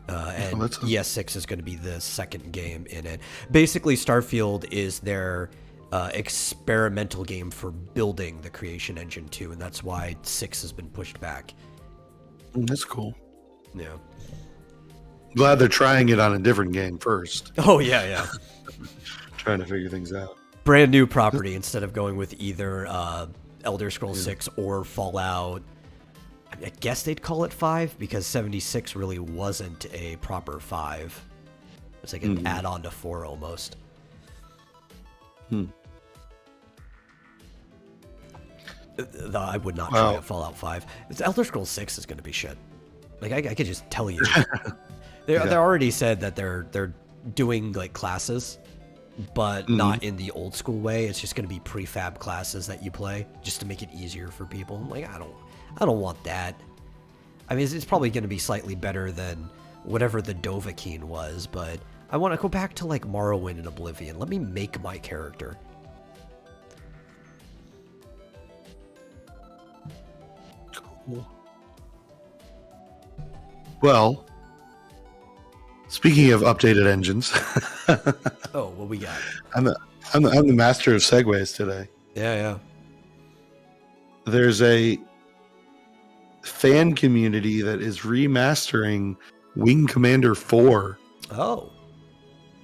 And ES6 is going to be the second game in it. Basically, Starfield is their experimental game for building the creation engine 2, and that's why 6 has been pushed back. That's cool. Yeah. Glad they're trying it on a different game first. Oh, yeah. Trying to figure things out. Brand new property instead of going with either Elder Scrolls 6 or Fallout. I guess they'd call it 5, because 76 really wasn't a proper 5. It's like an add-on to 4 almost. I would not try Fallout 5. Elder Scrolls 6 is going to be shit. Like, I could just tell you. They already said that they're doing like classes, but not in the old school way. It's just going to be prefab classes that you play just to make it easier for people. I'm like, I don't want that. I mean, it's probably going to be slightly better than whatever the Dovahkiin was, but I want to go back to like Morrowind and Oblivion. Let me make my character. Cool. Well, speaking of updated engines, oh, what we got? I'm the master of segues today. Yeah. There's a fan community that is remastering Wing Commander 4. Oh.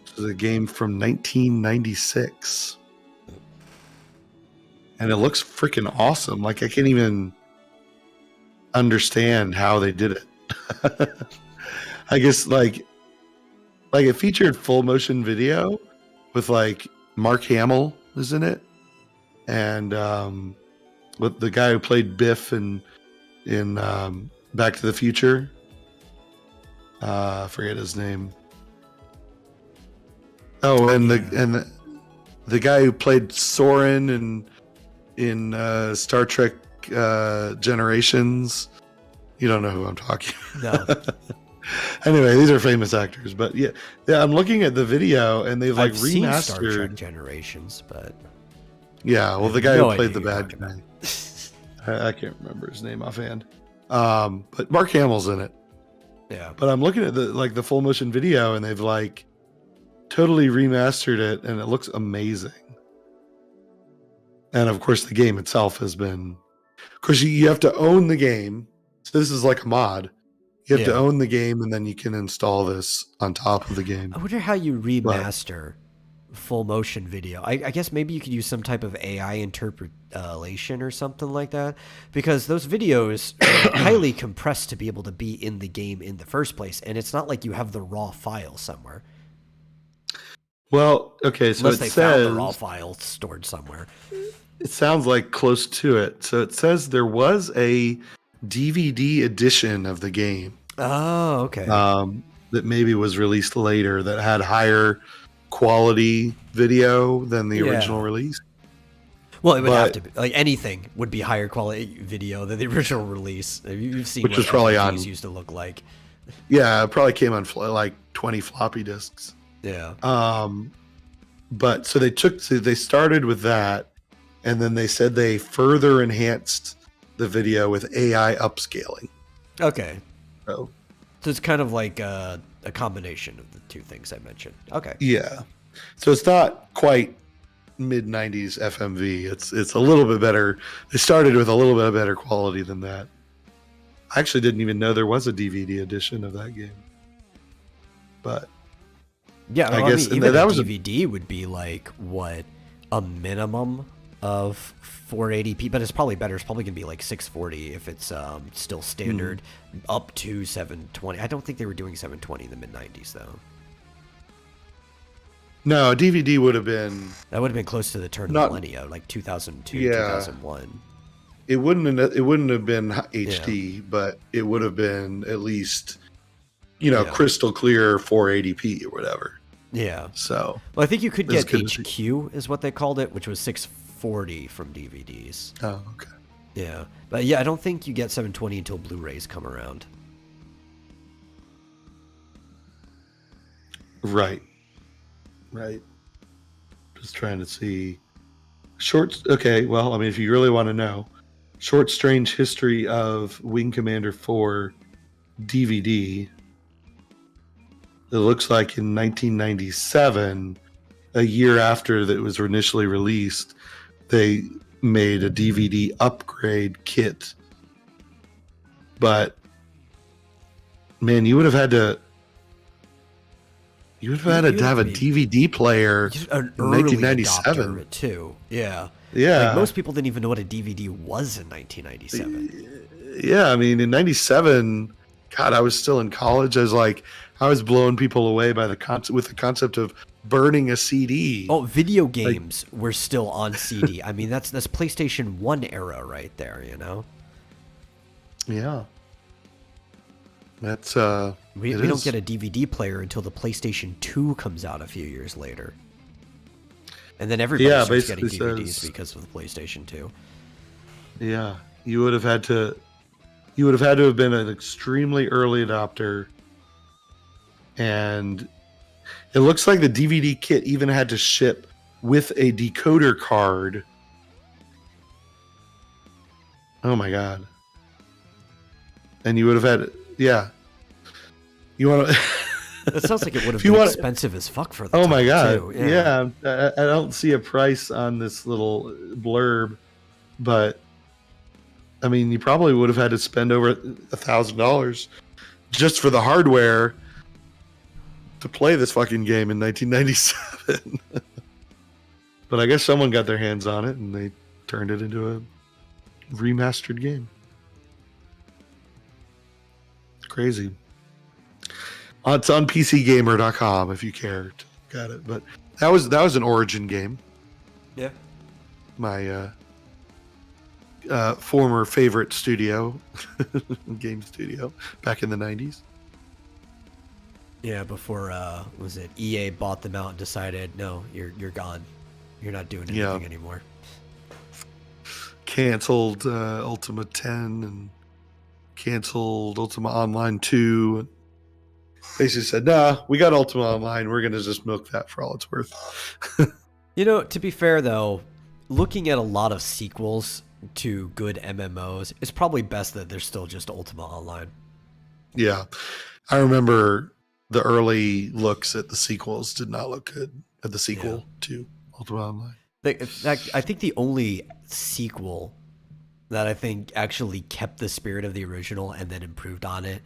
This is a game from 1996. And it looks freaking awesome. Like, I can't even understand how they did it. I guess, like, Like it featured full motion video with like Mark Hamill is in it, and with the guy who played Biff in Back to the Future. I forget his name. Oh, and the guy who played Soren in Star Trek Generations. You don't know who I'm talking about. No. Anyway, these are famous actors, but yeah, I'm looking at the video and they've like I've seen remastered Star Trek Generations, but yeah, well, the have guy no who played the idea who bad you're guy, I can't remember his name offhand. But Mark Hamill's in it. yeah. But I'm looking at the full motion video and they've like totally remastered it and it looks amazing. And of course, the game itself has been, of course, you have to own the game. So this is like a mod. You have to own the game and then you can install this on top of the game. I wonder how you remaster full motion video. I guess maybe you could use some type of AI interpolation or something like that, because those videos are highly compressed to be able to be in the game in the first place, and it's not like you have the raw file somewhere. Well, okay, so Unless they it found says the raw file stored somewhere. it sounds like close to it. So it says there was a DVD edition of the game. Oh, okay. That maybe was released later that had higher quality video than the original release. Well, it would have to be like anything would be higher quality video than the original release. You've seen Which what was probably SSDs on- used to look like. Yeah, it probably came on like 20 floppy disks. Yeah. But so they started with that, and then they said they further enhanced the video with AI upscaling. Okay. So it's kind of like a combination of the two things I mentioned. Okay. yeah, so it's not quite mid 90s FMV. It's a little bit better. They started with a little bit better quality than that. I actually didn't even know there was a DVD edition of that game. But Yeah, I well, guess mean, even that a was DVD would be like what, a minimum of 480p, but it's probably better. It's probably gonna be like 640 if it's still standard, up to 720. I don't think they were doing 720 in the mid 90s though. no, a DVD would have been. That would have been close to the turn of Not- millennia, like 2002, Yeah. 2001. It wouldn't have been HD, but it would have been at least, Yeah. crystal clear 480p or whatever. Yeah. So Well, I think you could As get good as HQ is what they called it, which was 640 from DVDs. oh, okay. Yeah. But yeah, I don't think you get 720 until Blu-rays come around. Right. Just trying to see short. Okay, well, I mean, if you really want to know, short strange history of Wing Commander 4 DVD. It looks like in 1997, a year after that it was initially released, they made a DVD upgrade kit. But man, you would have had to. You would have had to have a DVD player An in early 1997. adopter of it too. Yeah. Yeah. Like most people didn't even know what a DVD was in 1997. Yeah, I mean, in 97, God, I was still in college. I was blowing people away by the concept of burning a CD. Oh, video games were still on CD. I mean, that's PlayStation 1 era right there, you know? Yeah. That's We don't get a DVD player until the PlayStation 2 comes out a few years later. And then everybody starts getting basically DVDs says- because of the PlayStation 2. Yeah, you would have had to have been an extremely early adopter, and it looks like the DVD kit even had to ship with a decoder card. Oh my God. And you would have had, yeah. You want to That sounds like it would have If you been want- expensive as fuck for the Oh time, my God. too. Yeah. I don't see a price on this little blurb, but I mean, you probably would have had to spend over $1,000 just for the hardware to play this fucking game in 1997. But I guess someone got their hands on it and they turned it into a remastered game. Crazy. It's on PCGamer.com if you care to look at it. But that was an Origin game. Yeah. My former favorite studio, game studio, back in the 90s. Yeah, before was it EA bought them out and decided, no, you're gone. You're not doing anything anymore. Canceled Ultima 10 and canceled Ultima Online 2. Basically said, nah, we got Ultima Online. We're going to just milk that for all it's worth. You know, to be fair, though, looking at a lot of sequels to good MMOs, it's probably best that they're still just Ultima Online. Yeah. I remember the early looks at the sequels did not look good at the sequel to Ultima Online. I think the only sequel that I think actually kept the spirit of the original and then improved on it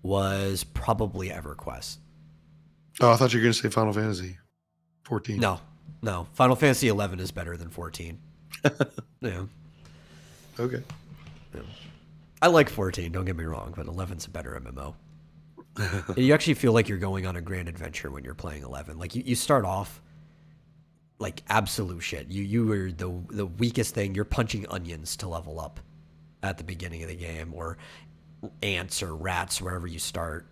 was probably EverQuest. Oh, I thought you were going to say Final Fantasy 14. No. Final Fantasy 11 is better than 14. Yeah. Okay. Yeah. I like 14, don't get me wrong, but 11's a better MMO. You actually feel like you're going on a grand adventure when you're playing 11. Like you start off like absolute shit. You were the weakest thing. You're punching onions to level up at the beginning of the game, or ants or rats wherever you start.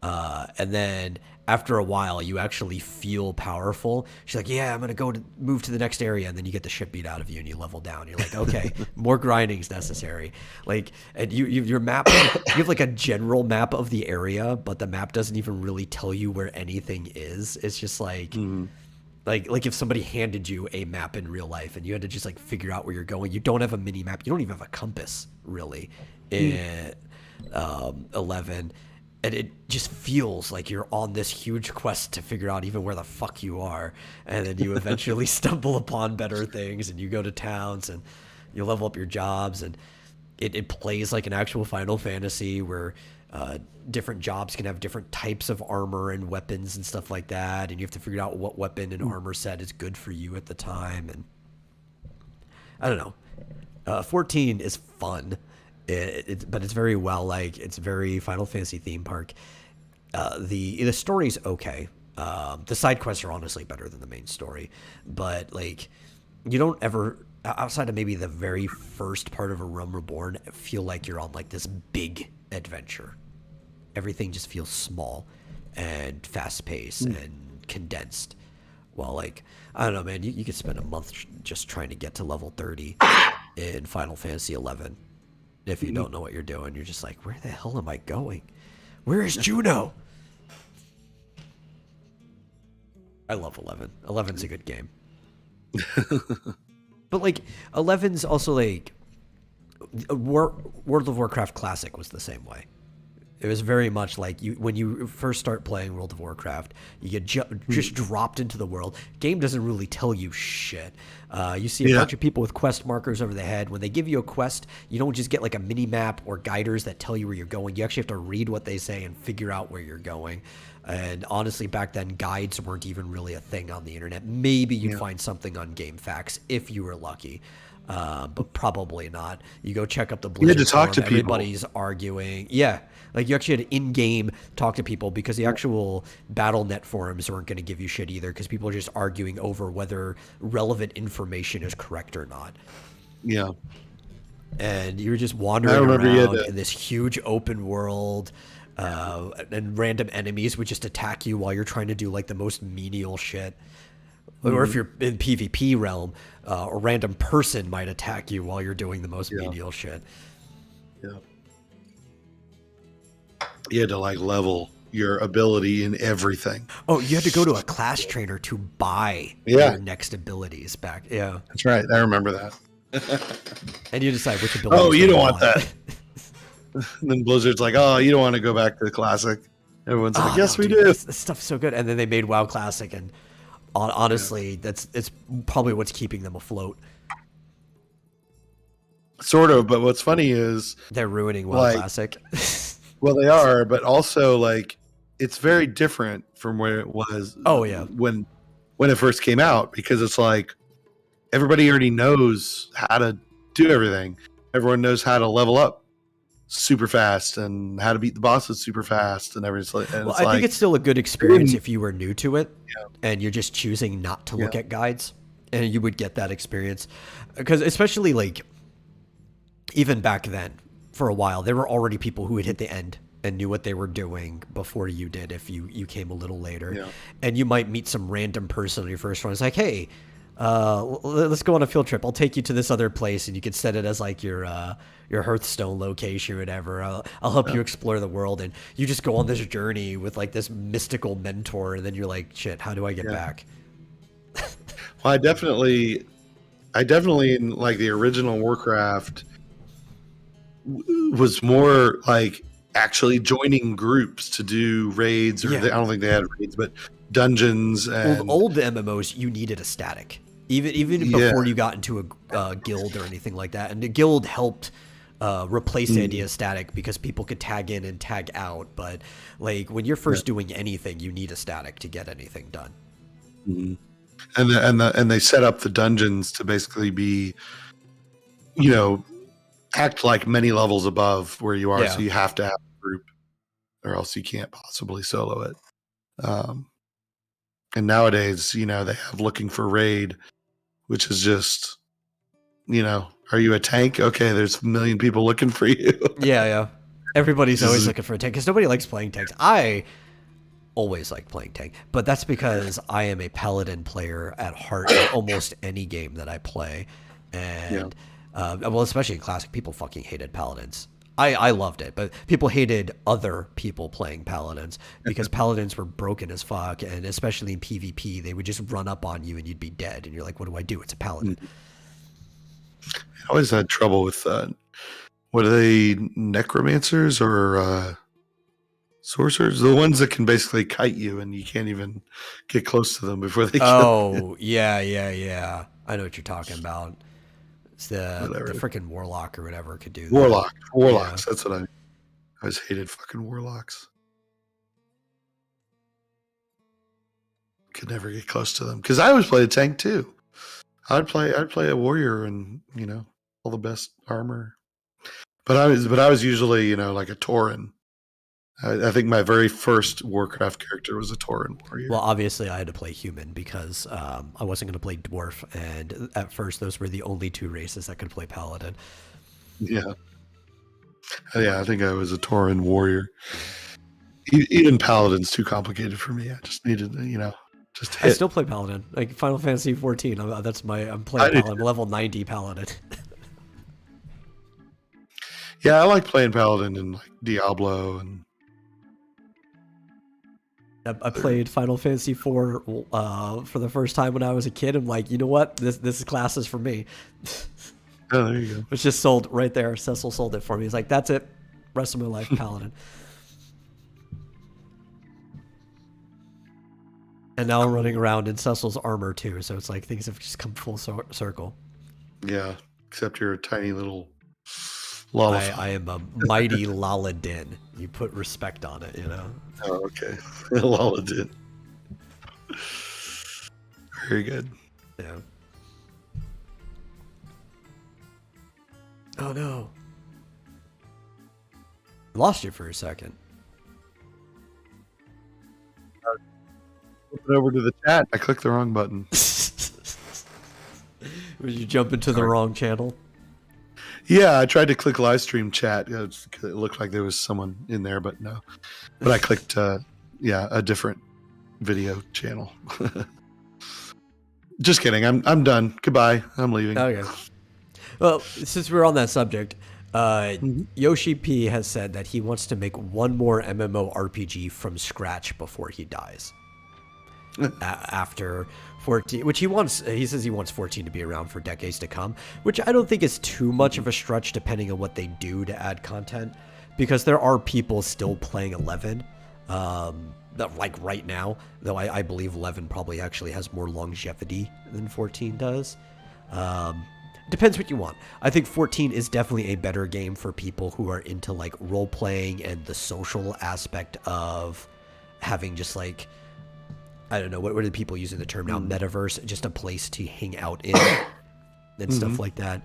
And then after a while, you actually feel powerful. She's like, yeah, I'm going to move to the next area. And then you get the shit beat out of you and you level down. You're like, okay, more grinding's necessary. Like, and your map, you have like a general map of the area, but the map doesn't even really tell you where anything is. It's just like, like if somebody handed you a map in real life and you had to just like figure out where you're going. You don't have a mini map. You don't even have a compass really in 11. And it just feels like you're on this huge quest to figure out even where the fuck you are. And then you eventually stumble upon better things and you go to towns and you level up your jobs. And it plays like an actual Final Fantasy where different jobs can have different types of armor and weapons and stuff like that. And you have to figure out what weapon and armor set is good for you at the time. And I don't know. 14 is fun. But it's very it's very Final Fantasy theme park. The story's okay. The side quests are honestly better than the main story, but like you don't ever, outside of maybe the very first part of A Realm Reborn, feel like you're on like this big adventure. Everything just feels small and fast paced and condensed. Well, like I don't know, man. You could spend a month just trying to get to level 30 in Final Fantasy 11. If you don't know what you're doing, you're just like, where the hell am I going? Where is Juno? I love 11. 11's a good game. But like 11's also like World of Warcraft Classic was the same way. It was very much like when you first start playing World of Warcraft, you get just dropped into the world. Game doesn't really tell you shit. You see a bunch of people with quest markers over the head. When they give you a quest, you don't just get like a mini map or guiders that tell you where you're going. You actually have to read what they say and figure out where you're going. And honestly, back then, guides weren't even really a thing on the internet. Maybe you'd find something on GameFAQs if you were lucky. But probably not. You go check up the Blizzard. You had to talk to people. Everybody's arguing. Yeah. Like you actually had to in-game talk to people because the actual BattleNet forums weren't going to give you shit either because people are just arguing over whether relevant information is correct or not. Yeah. And you were just wandering around in this huge open world and random enemies would just attack you while you're trying to do like the most menial shit. Or if you're in PvP realm, a random person might attack you while you're doing the most menial shit. Yeah. You had to like level your ability in everything. Oh, you had to go to a class trainer to buy your next abilities back. Yeah. That's right. I remember that. And you decide which ability. Oh, you don't want that. And then Blizzard's like, oh, you don't want to go back to the classic. Everyone's like, yes, we do. This stuff's so good. And then they made WoW Classic, and honestly, it's probably what's keeping them afloat. Sort of, but what's funny is they're ruining WoW Classic. Well, they are, but also like it's very different from where it was. Oh yeah, when it first came out, because it's like everybody already knows how to do everything. Everyone knows how to level up. super fast and how to beat the bosses super fast and everything. And Well, it's I like, think it's still a good experience if you were new to it and you're just choosing not to look Yeah. at guides, and you would get that experience. Because especially like even back then, for a while, there were already people who had hit the end and knew what they were doing before you did if you came a little later. Yeah. And you might meet some random person on your first run. It's like, hey, let's go on a field trip. I'll take you to this other place, and you could set it as like your Hearthstone location or whatever. I'll help you explore the world, and you just go on this journey with like this mystical mentor, and then you're like, shit, how do I get back? Well, I definitely in like the original Warcraft was more like actually joining groups to do raids, or Yeah. I don't think they had raids, but dungeons. And Old MMOs, you needed a static, even before you got into a guild or anything like that. And the guild helped replace the idea of static because people could tag in and tag out. But like when you're first doing anything, you need a static to get anything done. and they set up the dungeons to basically be, act like many levels above where you are. Yeah. So you have to have a group, or else you can't possibly solo it. And nowadays, they have looking for raid, which is just, are you a tank? Okay, there's a million people looking for you. Yeah. Everybody's always looking for a tank because nobody likes playing tanks. I always like playing tank, but that's because I am a paladin player at heart in almost any game that I play. And well, especially in classic, people fucking hated paladins. I loved it, but people hated other people playing paladins because paladins were broken as fuck, and especially in PvP, they would just run up on you and you'd be dead, and you're like, what do I do? It's a paladin. I always had trouble with what are they, necromancers or sorcerers? The ones that can basically kite you and you can't even get close to them before they kill you. Oh, yeah. I know what you're talking about. It's the freaking warlock or whatever could do that. Warlocks. Yeah. That's what I always hated, fucking warlocks. Could never get close to them because I always played a tank too. I'd play a warrior and all the best armor, but I was usually like a Tauren. I think my very first Warcraft character was a Tauren warrior. Well, obviously, I had to play human because I wasn't going to play dwarf, and at first, those were the only two races that could play paladin. Yeah, I think I was a Tauren warrior. Even paladin's too complicated for me. I just needed, just hit. I still play paladin, like Final Fantasy 14. I'm playing paladin. I'm level 90 paladin. Yeah, I like playing paladin in like Diablo and. I played Final Fantasy 4 for the first time when I was a kid. I'm like, you know what? This class is for me. Oh, there you go. It's just sold right there. Cecil sold it for me. He's like, that's it. Rest of my life, Paladin. And now I'm running around in Cecil's armor too. So it's like things have just come full circle. Yeah, except you're a tiny little Lollify. I am a mighty Laladin. You put respect on it, Oh, okay. Laladin. Very good. Yeah. Oh no. Lost you for a second. Flip it over to the chat. I clicked the wrong button. Would you jump into the wrong channel? Yeah, I tried to click live stream chat. It looked like there was someone in there, but no. But I clicked, a different video channel. Just kidding. I'm done. Goodbye. I'm leaving. Okay. Well, since we're on that subject, Yoshi P has said that he wants to make one more MMORPG from scratch before he dies. After 14, which he says he wants 14 to be around for decades to come, which I don't think is too much of a stretch depending on what they do to add content, because there are people still playing 11, like right now, though I believe 11 probably actually has more longevity than 14 does. Depends what you want. I think 14 is definitely a better game for people who are into like role playing and the social aspect of having just like, I don't know, what are people using the term now? Metaverse, just a place to hang out in and stuff like that.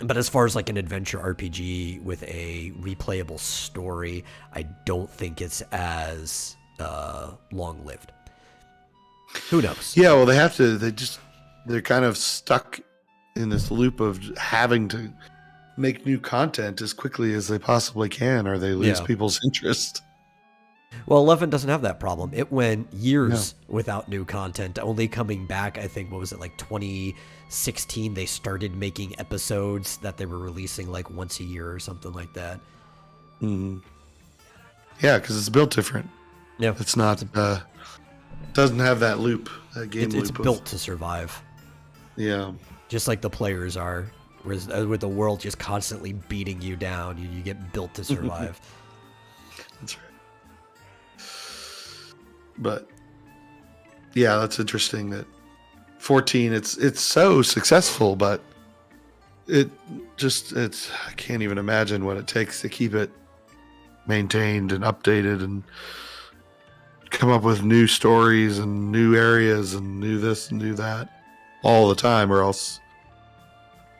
But as far as like an adventure RPG with a replayable story, I don't think it's as long-lived. Who knows? Yeah, well, they have to. They're kind of stuck in this loop of having to make new content as quickly as they possibly can, or they lose people's interest. Well, 11 doesn't have that problem. It went years without new content, only coming back, I think, what was it, like 2016, they started making episodes that they were releasing like once a year or something like that. Yeah, because it's built different. Yeah. It's not, doesn't have that loop, that game loop. It's built to survive. Yeah. Just like the players are, whereas with the world just constantly beating you down, you get built to survive. That's right. But yeah, that's interesting that 14 it's so successful, but it's I can't even imagine what it takes to keep it maintained and updated and come up with new stories and new areas and new this and new that all the time, or else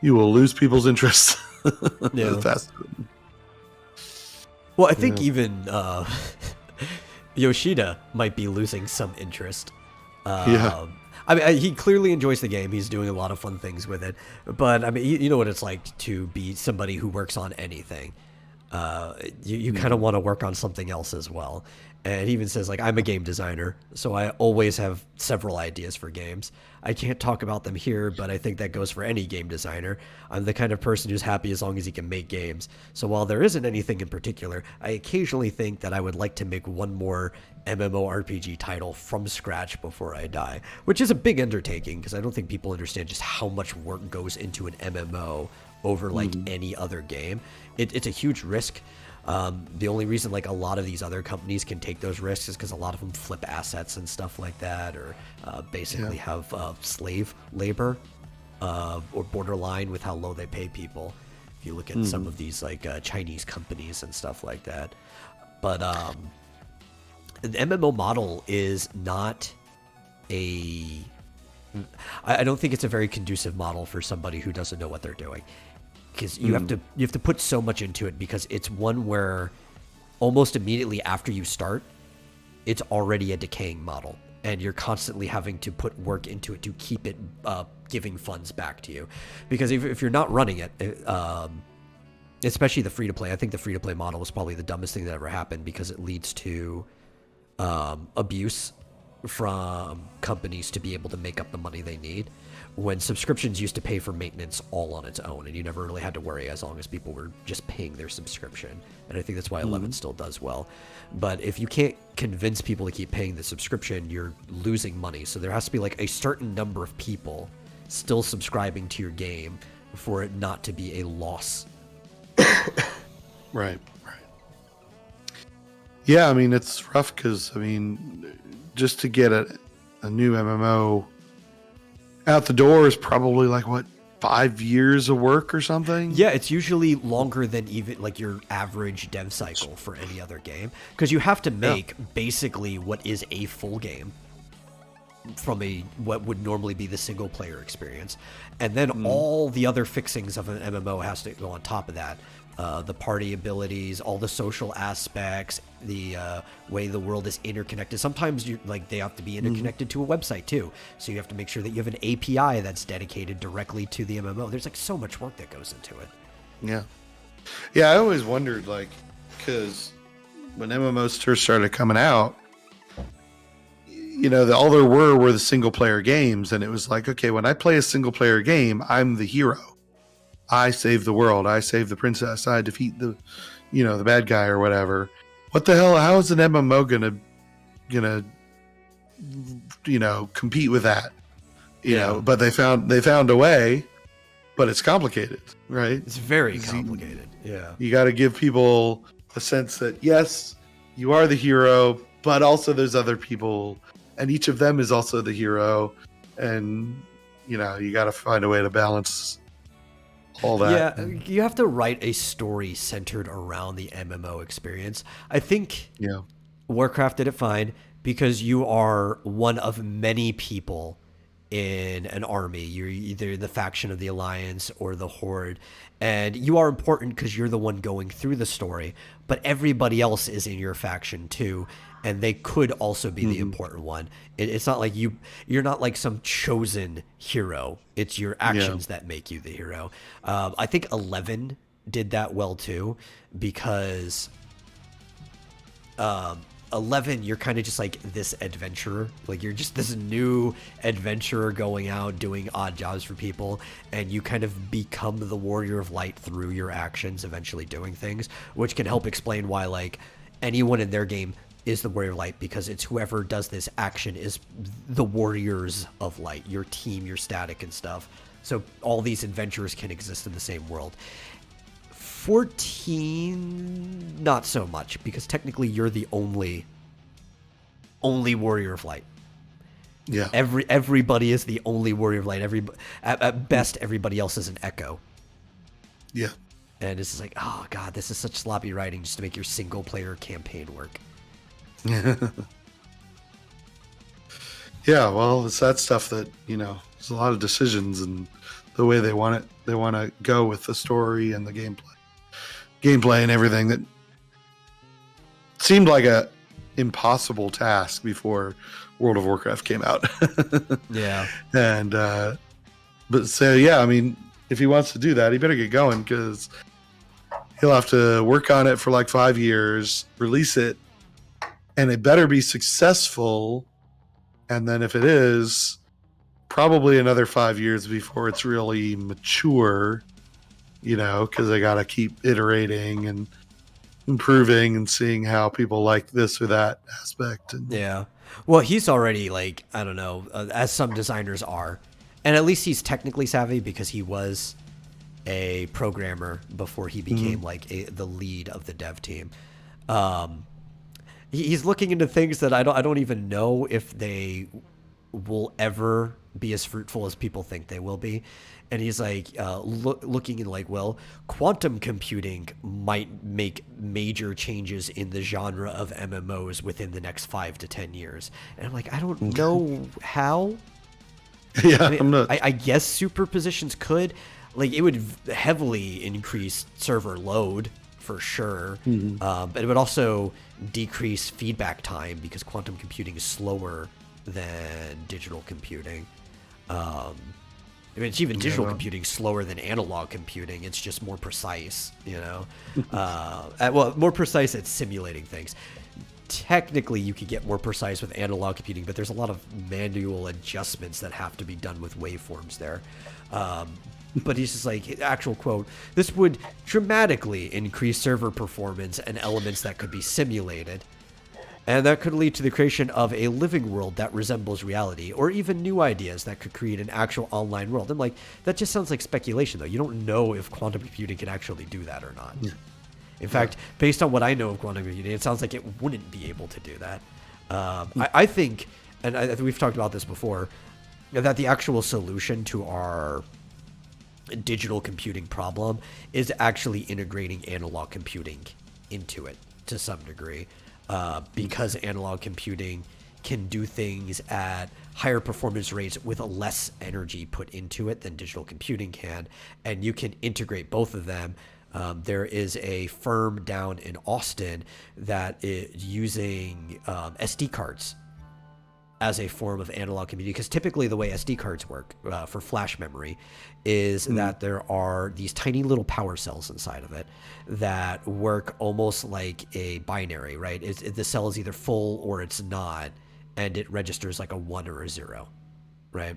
you will lose people's interest. Well, I think even Yoshida might be losing some interest. I mean, he clearly enjoys the game. He's doing a lot of fun things with it. But, I mean, you know what it's like to be somebody who works on anything. You kind of want to work on something else as well. And he even says, like, I'm a game designer, so I always have several ideas for games. I can't talk about them here, but I think that goes for any game designer. I'm the kind of person who's happy as long as he can make games. So while there isn't anything in particular, I occasionally think that I would like to make one more MMORPG title from scratch before I die, which is a big undertaking because I don't think people understand just how much work goes into an MMO over like any other game. It's a huge risk. The only reason like a lot of these other companies can take those risks is because a lot of them flip assets and stuff like that, or basically have slave labor or borderline with how low they pay people. If you look at some of these like Chinese companies and stuff like that. But the MMO model is not I don't think it's a very conducive model for somebody who doesn't know what they're doing. Because you have to put so much into it, because it's one where almost immediately after you start, it's already a decaying model, and you're constantly having to put work into it to keep it giving funds back to you. Because if you're not running it, especially the free-to-play, I think the free-to-play model was probably the dumbest thing that ever happened, because it leads to abuse from companies to be able to make up the money they need, when subscriptions used to pay for maintenance all on its own, and you never really had to worry as long as people were just paying their subscription. And I think that's why 11 still does well. But if you can't convince people to keep paying the subscription, you're losing money. So there has to be like a certain number of people still subscribing to your game for it not to be a loss. Right. Yeah, I mean, it's rough because, I mean, just to get a new MMO out the door is probably like, what, 5 years of work or something? Yeah, it's usually longer than even like your average dev cycle for any other game, because you have to make basically what is a full game from what would normally be the single player experience, and then all the other fixings of an MMO has to go on top of that. The party abilities, all the social aspects, the way the world is interconnected. Sometimes they have to be interconnected to a website too. So you have to make sure that you have an API that's dedicated directly to the MMO. There's like so much work that goes into it. Yeah. Yeah, I always wondered, like, because when MMOs first started coming out, you know, all there were the single player games. And it was like, okay, when I play a single player game, I'm the hero. I save the world. I save the princess. I defeat the bad guy or whatever. What the hell? How is an MMO gonna compete with that? You know, but they found a way, but it's complicated, right? It's very complicated. You got to give people a sense that yes, you are the hero, but also there's other people, and each of them is also the hero, and you got to find a way to balance all that. Yeah, you have to write a story centered around the MMO experience. I think Warcraft did it fine because you are one of many people in an army. You're either the faction of the Alliance or the Horde, and you are important because you're the one going through the story, but everybody else is in your faction too, and they could also be the important one. It's not like you're not like some chosen hero. It's your actions that make you the hero. I think 11 did that well too, because 11, you're kind of just like this adventurer. Like, you're just this new adventurer going out doing odd jobs for people, and you kind of become the warrior of light through your actions, eventually doing things, which can help explain why like anyone in their game is the warrior of light, because it's whoever does this action is the warriors of light, your team, your static and stuff. So all these adventurers can exist in the same world. 14, not so much, because technically you're the only warrior of light. Yeah. Everybody is the only warrior of light. At best, everybody else is an echo. Yeah. And it's just like, oh god, this is such sloppy writing just to make your single player campaign work. Yeah, well, it's that stuff that, you know, there's a lot of decisions and the way they want to go with the story and the gameplay and everything that seemed like a impossible task before World of Warcraft came out. Yeah. And but so yeah, I mean, if he wants to do that, he better get going, because he'll have to work on it for like 5 years, release it, and it better be successful. And then if it is, probably another 5 years before it's really mature, you know, because they got to keep iterating and improving and seeing how people like this or that aspect. And Yeah. Well, he's already like, I don't know, as some designers are. And at least he's technically savvy, because he was a programmer before he became like the lead of the dev team. He's looking into things that I don't even know if they will ever be as fruitful as people think they will be. And he's like looking in like, well, quantum computing might make major changes in the genre of MMOs within the next 5 to 10 years. And I'm like, I don't know how. yeah, I mean, I'm not. I guess superpositions could. Like, it would heavily increase server load for sure. But it would also decrease feedback time, because quantum computing is slower than digital computing. I mean, it's even digital computing slower than analog computing. It's just more precise, you know? Well, more precise at simulating things. Technically, you could get more precise with analog computing, but there's a lot of manual adjustments that have to be done with waveforms there. But he's just like, actual quote, this would dramatically increase server performance and elements that could be simulated. And that could lead to the creation of a living world that resembles reality, or even new ideas that could create an actual online world. I'm like, that just sounds like speculation, though. You don't know if quantum computing can actually do that or not. Yeah. In fact, based on what I know of quantum computing, it sounds like it wouldn't be able to do that. I think, and we've talked about this before, that the actual solution to our digital computing problem is actually integrating analog computing into it to some degree, because analog computing can do things at higher performance rates with less energy put into it than digital computing can, and you can integrate both of them. There is a firm down in Austin that is using SD cards as a form of analog computing, because typically the way SD cards work for flash memory is that there are these tiny little power cells inside of it that work almost like a binary, right? The cell is either full or it's not, and it registers like a 1 or a 0, right?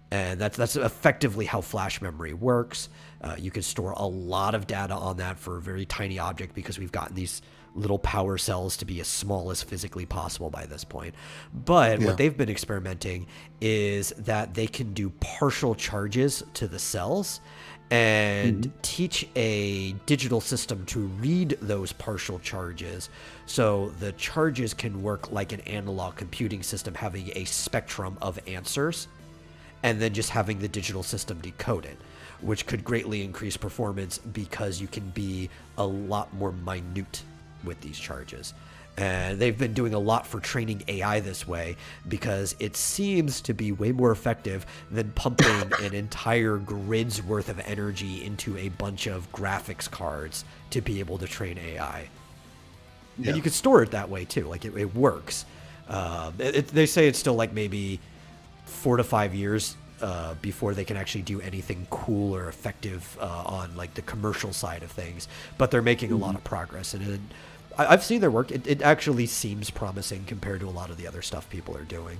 And that's effectively how flash memory works. You can store a lot of data on that for a very tiny object, because we've gotten these little power cells to be as small as physically possible by this point. But what they've been experimenting is that they can do partial charges to the cells and teach a digital system to read those partial charges, so the charges can work like an analog computing system, having a spectrum of answers, and then just having the digital system decode it, which could greatly increase performance, because you can be a lot more minute with these charges. And they've been doing a lot for training AI this way because it seems to be way more effective than pumping an entire grid's worth of energy into a bunch of graphics cards to be able to train AI. Yeah. And you can store it that way too. Like it works. They say it's still like maybe 4 to 5 years before they can actually do anything cool or effective on like the commercial side of things. But they're making a lot of progress, and I've seen their work. It actually seems promising compared to a lot of the other stuff people are doing.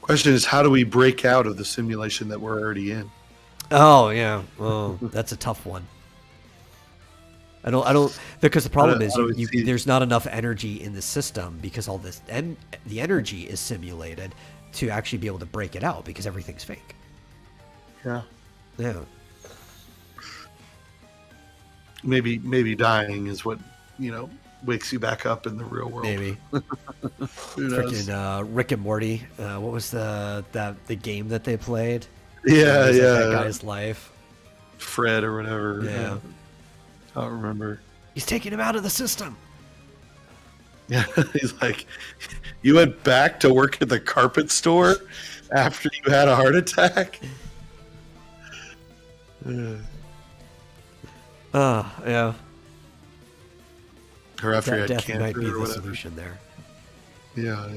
Question is, how do we break out of the simulation that we're already in? Oh yeah, oh, that's a tough one. I don't because the problem is there's not enough energy in the system because all this and the energy is simulated to actually be able to break it out because everything's fake. Yeah. Yeah. Maybe dying is what, wakes you back up in the real world. Maybe. Who knows? Freaking Rick and Morty. What was the game that they played? Yeah, It was, yeah. like, that guy's life. Fred or whatever. Yeah. I don't remember. He's taking him out of the system. Yeah, he's like, you went back to work at the carpet store after you had a heart attack? Yeah. Or after you had Death cancer might be or the whatever. solution there. Yeah.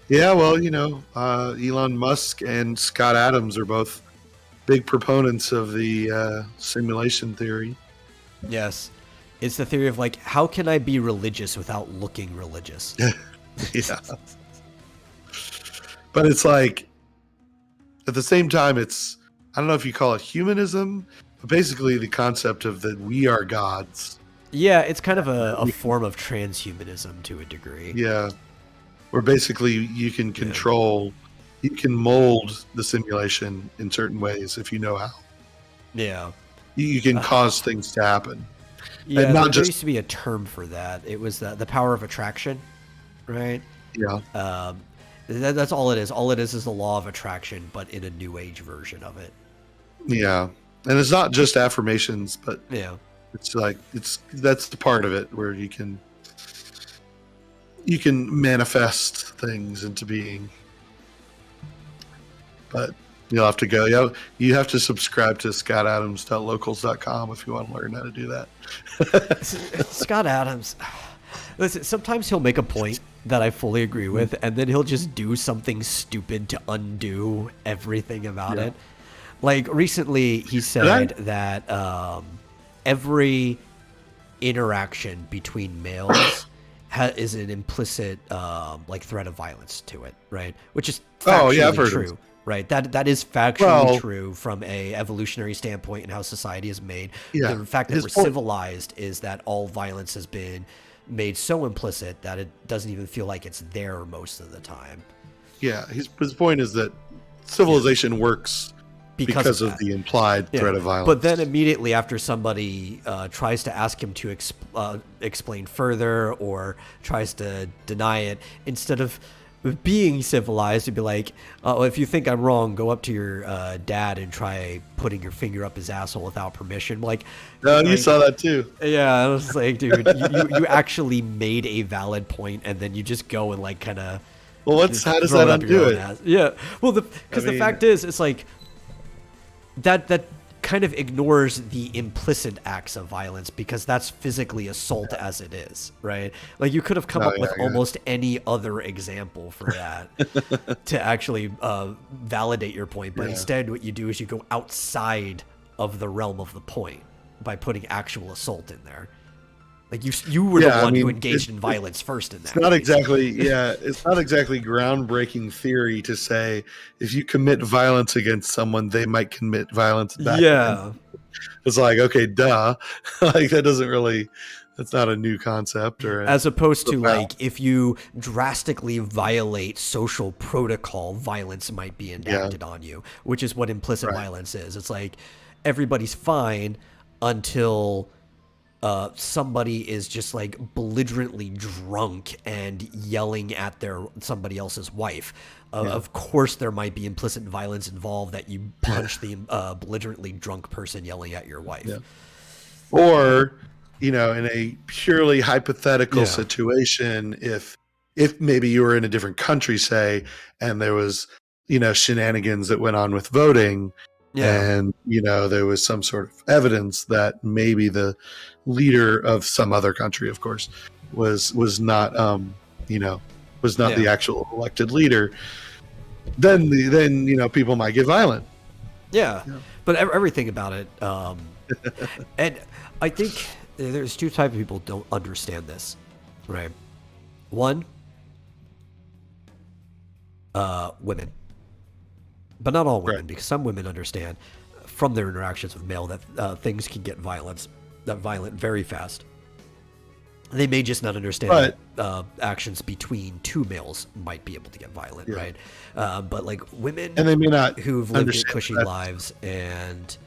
Yeah, well, Elon Musk and Scott Adams are both big proponents of the simulation theory. Yes. It's the theory of like, how can I be religious without looking religious? Yeah. But it's like, at the same time, it's, I don't know if you call it humanism, but basically the concept of that we are gods. Yeah, it's kind of a form of transhumanism to a degree. Yeah. Where basically you can control, you can mold the simulation in certain ways if you know how. Yeah. You can cause things to happen. Yeah, And not there just- used to be a term for that. It was the power of attraction, right? Yeah. That's all it is. All it is the law of attraction, but in a new age version of it. Yeah. And it's not just affirmations, but Yeah. it's like, that's the part of it where you can manifest things into being. But you'll have to go. You have to subscribe to scottadams.locals.com if you want to learn how to do that. Scott Adams. Listen, sometimes he'll make a point that I fully agree with, and then he'll just do something stupid to undo everything about it. Like recently, he said that every interaction between males is an implicit like threat of violence to it, right? Which is factually I've heard true. of it. Right, that is factually true from a evolutionary standpoint and how society is made. Yeah, The fact that his we're point- civilized is that all violence has been made so implicit that it doesn't even feel like it's there most of the time. Yeah. His point is that civilization works because of that. the implied Yeah. threat of violence. But then immediately after somebody tries to ask him to explain further or tries to deny it, instead of being civilized, to be like, if you think I'm wrong, go up to your dad and try putting your finger up his asshole without permission. Like, you saw that too. yeah, I was like, dude, you actually made a valid point, and then you just go and like kind of. Well, how does that undo it? Yeah, well, because the fact is, it's like that kind of ignores the implicit acts of violence because that's physically assault as it is, right? Like you could have come up with almost any other example for that to actually validate your point, but instead what you do is you go outside of the realm of the point by putting actual assault in there. Like you were the one who engaged in violence first in that. It's not exactly it's not exactly groundbreaking theory to say if you commit violence against someone, they might commit violence back. Yeah. It's like, okay, duh. Like that's not a new concept as opposed to like if you drastically violate social protocol, violence might be enacted on you, which is what implicit violence is. It's like everybody's fine until somebody is just like belligerently drunk and yelling at somebody else's wife. Of course, there might be implicit violence involved that you punch the belligerently drunk person yelling at your wife. Yeah. Or in a purely hypothetical Yeah. situation, if maybe you were in a different country, say, and there was, shenanigans that went on with voting, and, there was some sort of evidence that maybe the leader of some other country, of course, was not, the actual elected leader, then people might get violent. Yeah. But everything about it, and I think there's two types of people who don't understand this, right? One, women, but not all women, Right. because some women understand from their interactions with male that things can get violent very fast. They may just not understand that actions between two males might be able to get violent, right? But like women, And they may not who've lived understand cushy that. lives, and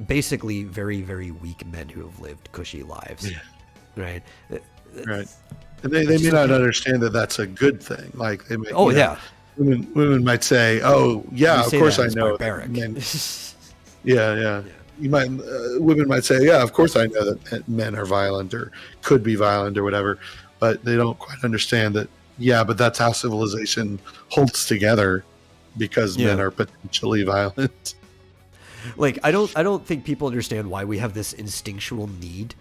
basically very, very weak men who have lived cushy lives, right? Right. And they may not understand that that's a good thing. Like they may, women might say, "Oh, yeah, You of say course that, I it's know." barbaric. Men, yeah. You might, women might say, "Yeah, of course I know that men are violent or could be violent or whatever," but they don't quite understand that. Yeah, but that's how civilization holds together, because men are potentially violent. Like I don't think people understand why we have this instinctual need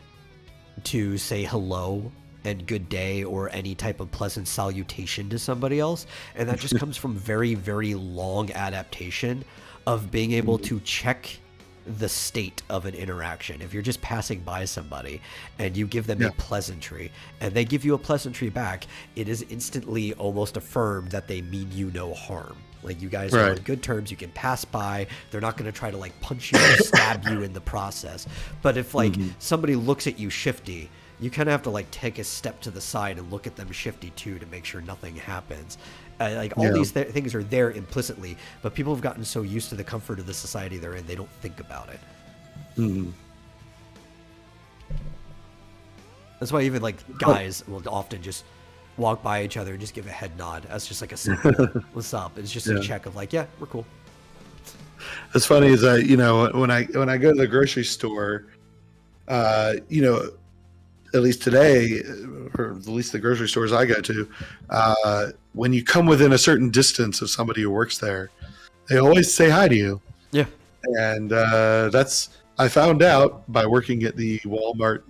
to say hello and good day or any type of pleasant salutation to somebody else, and that just comes from very, very long adaptation of being able to check the state of an interaction. If you're just passing by somebody and you give them a pleasantry and they give you a pleasantry back, it is instantly almost affirmed that they mean you no harm. Like you guys are on good terms, you can pass by, they're not going to try to like punch you or stab you in the process. But if like somebody looks at you shifty, you kind of have to like take a step to the side and look at them shifty too to make sure nothing happens. Like all these things are there implicitly, but people have gotten so used to the comfort of the society they're in, they don't think about it. That's why even like guys will often just walk by each other and just give a head nod. That's just like a simple, what's up? It's just a check of like, yeah, we're cool. It's funny is that when I go to the grocery store, at least today, or at least the grocery stores I go to, when you come within a certain distance of somebody who works there, they always say hi to you. Yeah. And I found out by working at the Walmart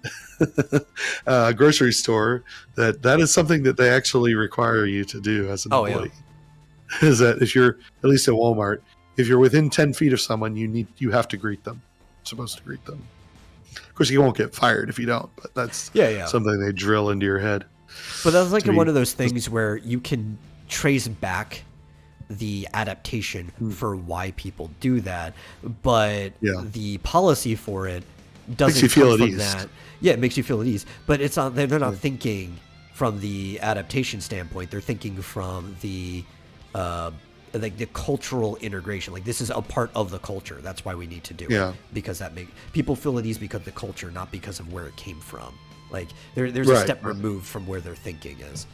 grocery store that is something that they actually require you to do as an employee. Is that if you're, at least at Walmart, if you're within 10 feet of someone, you have to greet them. You're supposed to greet them. Of course, you won't get fired if you don't, but that's something they drill into your head. But that's like one of those things where you can trace back the adaptation for why people do that, but the policy for it doesn't makes you feel come at from ease. that. Yeah, it makes you feel at ease, but it's not. They're not thinking from the adaptation standpoint. They're thinking from the like the cultural integration. Like this is a part of the culture. That's why we need to do it, because that make people feel at ease because of the culture, not because of where it came from. Like there's a step removed from where their thinking is.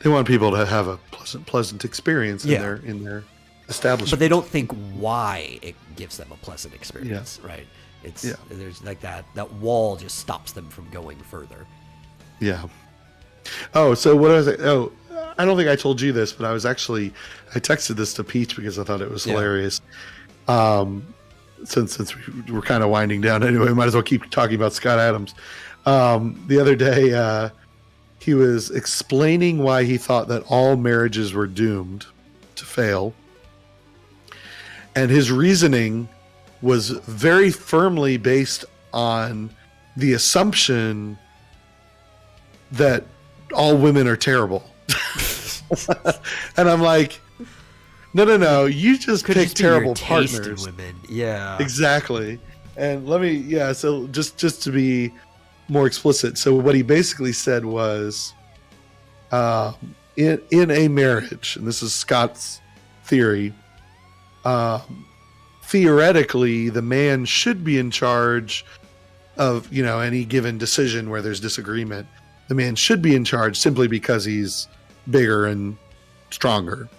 They want people to have a pleasant experience in their establishment. But they don't think why it gives them a pleasant experience, right? It's there's like that wall just stops them from going further. Yeah. Oh, so what was it? Oh, I don't think I told you this, but I texted this to Peach because I thought it was hilarious. Since we're kind of winding down anyway, might as well keep talking about Scott Adams. The other day, he was explaining why he thought that all marriages were doomed to fail. And his reasoning was very firmly based on the assumption that all women are terrible. And I'm like, no, you just pick terrible partners. Women. Yeah, exactly. And so just to be more explicit. So what he basically said was, in a marriage, and this is Scott's theory, theoretically, the man should be in charge of, any given decision where there's disagreement. The man should be in charge simply because he's bigger and stronger.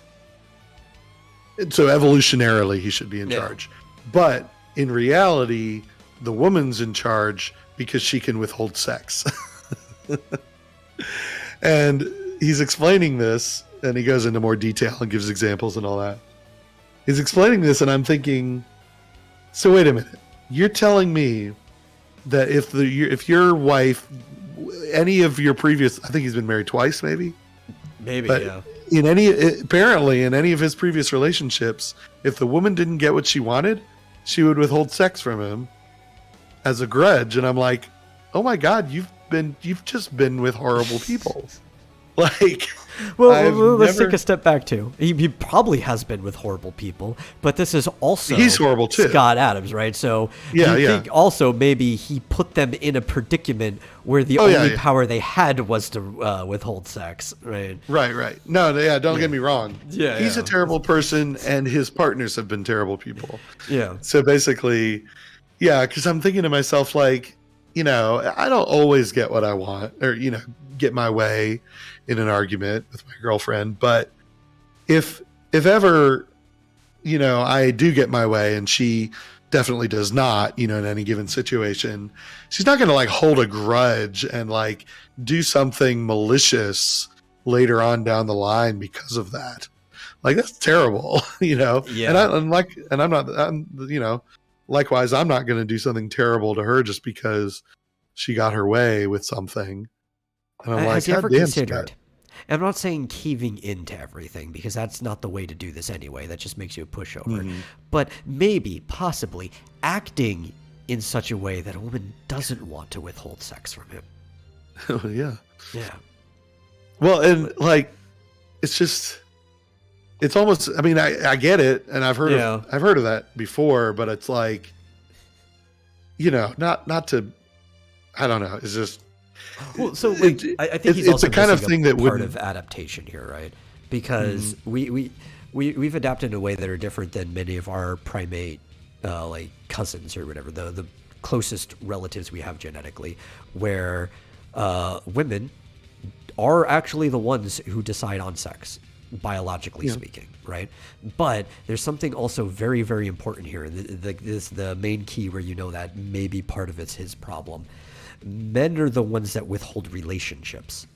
And so evolutionarily, he should be in charge. But in reality, the woman's in charge because she can withhold sex. And he's explaining this, and he goes into more detail and gives examples and all that. He's explaining this, and I'm thinking, so wait a minute. You're telling me that if your wife, any of your previous, I think he's been married twice, maybe, but yeah. apparently in any of his previous relationships, if the woman didn't get what she wanted, she would withhold sex from him as a grudge. And I'm like, oh my God, you've just been with horrible people. Like, well, let's take a step back too. He probably has been with horrible people, but this is also he's horrible too. Scott Adams, right? So yeah. think also maybe he put them in a predicament where the only power they had was to withhold sex, right? Right. No, yeah. Don't get me wrong. Yeah, he's a terrible person, and his partners have been terrible people. Yeah. So basically, yeah, because I'm thinking to myself, like, I don't always get what I want, or get my way in an argument with my girlfriend, but if ever I do get my way and she definitely does not, in any given situation, she's not going to like hold a grudge and like do something malicious later on down the line because of that. Like, that's terrible. Yeah. Likewise, I'm not going to do something terrible to her just because she got her way with something. And I'm Has he ever considered? Scott. I'm not saying caving into everything, because that's not the way to do this anyway. That just makes you a pushover. Mm-hmm. But maybe, possibly, acting in such a way that a woman doesn't want to withhold sex from him. Oh, yeah. Yeah. Well, and like, it's almost, I mean, I get it, and I've heard of that before, but it's like, not to, I don't know. It's just, well, so like, I think he's also the kind of thing that part of adaptation here, right? Because we've adapted in a way that are different than many of our primate like cousins or whatever, the closest relatives we have genetically, where women are actually the ones who decide on sex, biologically speaking, right? But there's something also very, very important here. This is the main key where that maybe part of it's his problem. Men are the ones that withhold relationships.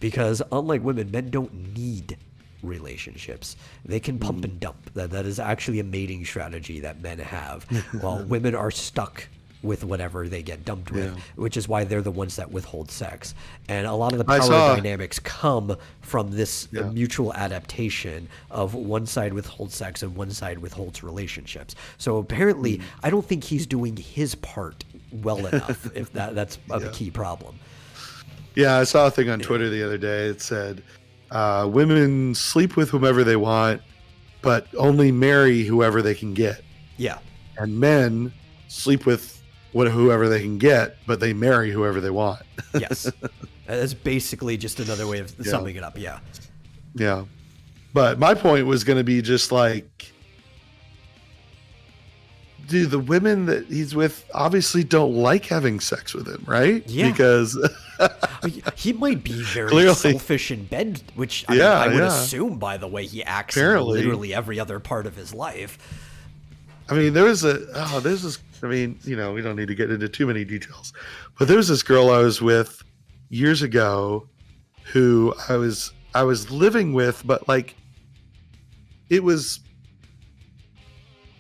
Because unlike women, men don't need relationships. They can pump and dump. That is actually a mating strategy that men have, while women are stuck with whatever they get dumped with, which is why they're the ones that withhold sex. And a lot of the power dynamics come from this mutual adaptation of one side withholds sex and one side withholds relationships. So apparently, I don't think he's doing his part well enough, if that's a key problem. Yeah, I saw a thing on Twitter the other day. It said, women sleep with whomever they want, but only marry whoever they can get. Yeah. And men sleep with whoever they can get, but they marry whoever they want. Yes. That's basically just another way of summing it up. Yeah. Yeah. But my point was going to be just like, dude, the women that he's with obviously don't like having sex with him, right? Yeah. Because he might be very selfish in bed, which I would assume, by the way he acts in literally every other part of his life. I mean, there's this, I mean, we don't need to get into too many details, but there was this girl I was with years ago who I was living with, but like, it was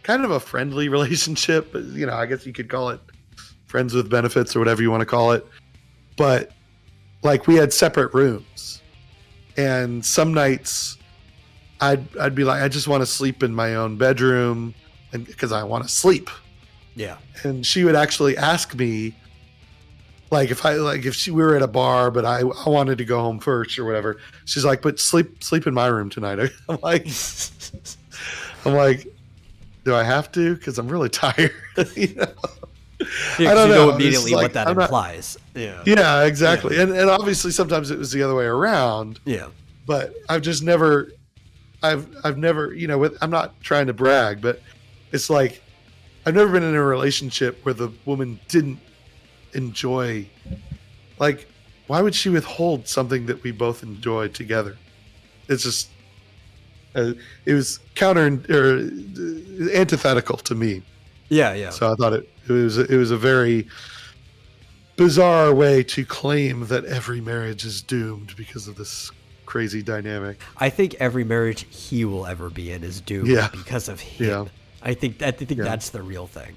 kind of a friendly relationship. I guess you could call it friends with benefits or whatever you want to call it. But like, we had separate rooms, and some nights I'd be like, I just want to sleep in my own bedroom, and because I want to sleep. Yeah. And she would actually ask me, like, if we were at a bar, but I wanted to go home first or whatever. She's like, but sleep in my room tonight. I'm like, do I have to? Because I'm really tired. Yeah, I don't know immediately what that implies. Yeah, exactly. Yeah. And obviously sometimes it was the other way around. Yeah. But I've never, I'm not trying to brag, but it's like, I've never been in a relationship where the woman didn't enjoy, like, why would she withhold something that we both enjoy together? It's just, it was antithetical to me. Yeah. So I thought it was a very bizarre way to claim that every marriage is doomed because of this crazy dynamic. I think every marriage he will ever be in is doomed Yeah. because of him. Yeah. I think that's the real thing.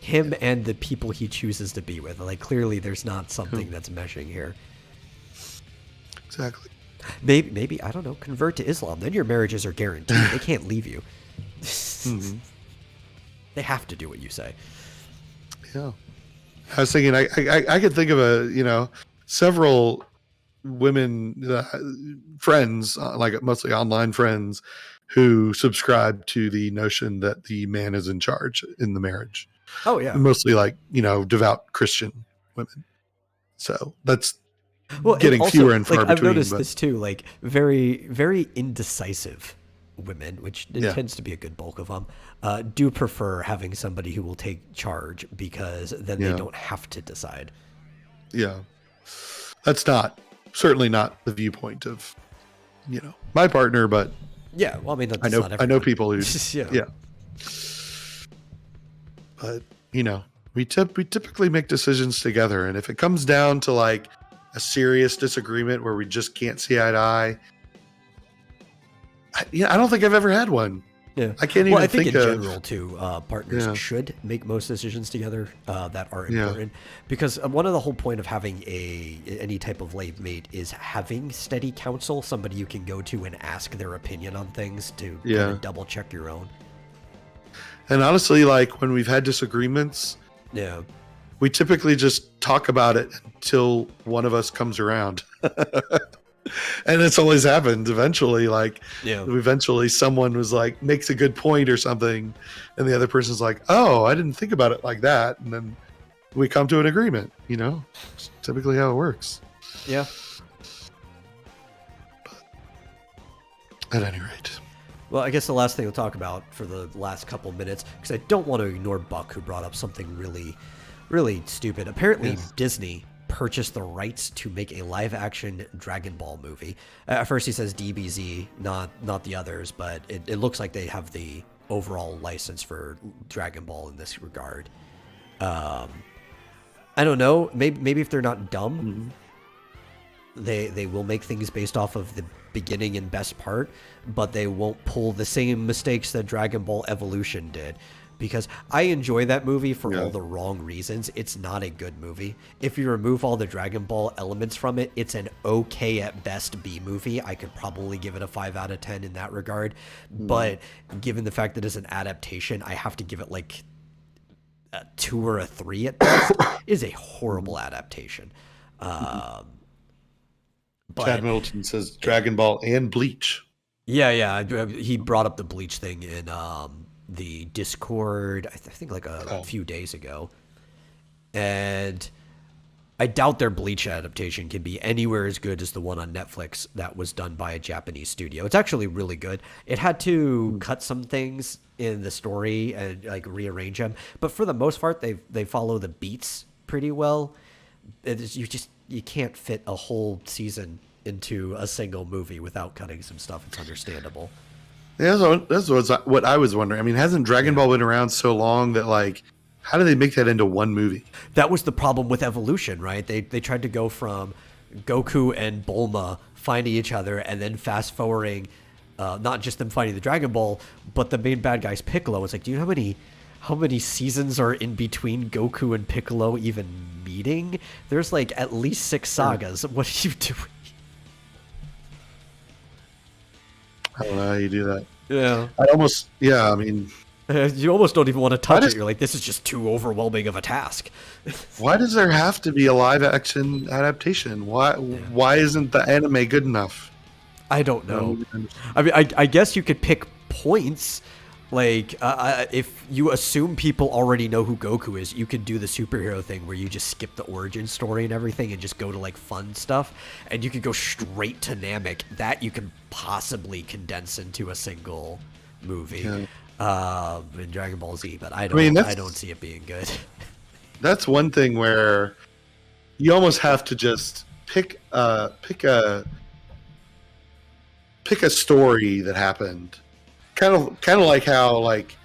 Him and the people he chooses to be with. Like, clearly there's not something that's meshing here. Exactly. Maybe I don't know, convert to Islam. Then your marriages are guaranteed. They can't leave you. They have to do what you say. Yeah. I was thinking I could think of several women friends, like mostly online friends, who subscribe to the notion that the man is in charge in the marriage. Oh yeah. Mostly like, devout Christian women. So that's and getting also, fewer and far between. I've noticed this too, like very, very indecisive women, which tends to be a good bulk of them, do prefer having somebody who will take charge because then they don't have to decide. Yeah. That's certainly not the viewpoint of, my partner, but yeah, well, I mean, that's I know, not everyone. I know people who, yeah. But, we typically make decisions together. And if it comes down to like a serious disagreement where we just can't see eye to eye, I don't think I've ever had one. Yeah, I can't even I think think in of general too. Partners should make most decisions together that are important because one of the whole point of having any type of late mate is having steady counsel, somebody you can go to and ask their opinion on things to kind of double check your own. And honestly, like when we've had disagreements, we typically just talk about it until one of us comes around. And it's always happened eventually. Like, eventually someone was like, makes a good point or something. And the other person's like, oh, I didn't think about it like that. And then we come to an agreement, It's typically how it works. Yeah. But at any rate. Well, I guess the last thing we'll talk about for the last couple minutes, because I don't want to ignore Buck, who brought up something really, really stupid. Apparently, Disney purchased the rights to make a live-action Dragon Ball movie. At first, he says DBZ, not the others, but it looks like they have the overall license for Dragon Ball in this regard. I don't know. Maybe if they're not dumb, they will make things based off of the beginning and best part, but they won't pull the same mistakes that Dragon Ball Evolution did. Because I enjoy that movie for all the wrong reasons. It's not a good movie. If you remove all the Dragon Ball elements from it, it's an okay at best B movie. I could probably give it a 5 out of 10 in that regard. But given the fact that it's an adaptation, I have to give it like a 2 or a 3 at best. It is a horrible adaptation. But Chad Middleton says Dragon Ball and Bleach. Yeah. He brought up the Bleach thing in the Discord, I think like a few days ago. And I doubt their Bleach adaptation can be anywhere as good as the one on Netflix that was done by a Japanese studio. It's actually really good. It had to cut some things in the story and like rearrange them, but for the most part, they follow the beats pretty well. You can't fit a whole season into a single movie without cutting some stuff. It's understandable. Yeah, that's what I was wondering. I mean, hasn't Dragon Ball been around so long that like, how do they make that into one movie? That was the problem with Evolution, right? They tried to go from Goku and Bulma finding each other and then fast forwarding, not just them finding the Dragon Ball, but the main bad guy's Piccolo. It's like, do you know how many seasons are in between Goku and Piccolo even meeting? There's like at least 6 sagas. What are you doing? I don't know how you do that. Yeah. I mean, you almost don't even want to touch it. You're like, this is just too overwhelming of a task. Why does there have to be a live action adaptation? Why isn't the anime good enough? I don't know. I mean, I guess you could pick points. Like, if you assume people already know who Goku is, you could do the superhero thing where you just skip the origin story and everything and just go to, like, fun stuff. And you could go straight to Namek. That you can possibly condense into a single movie in Dragon Ball Z. But I don't see it being good. That's one thing where you almost have to just pick a story that happened. Kind of like how like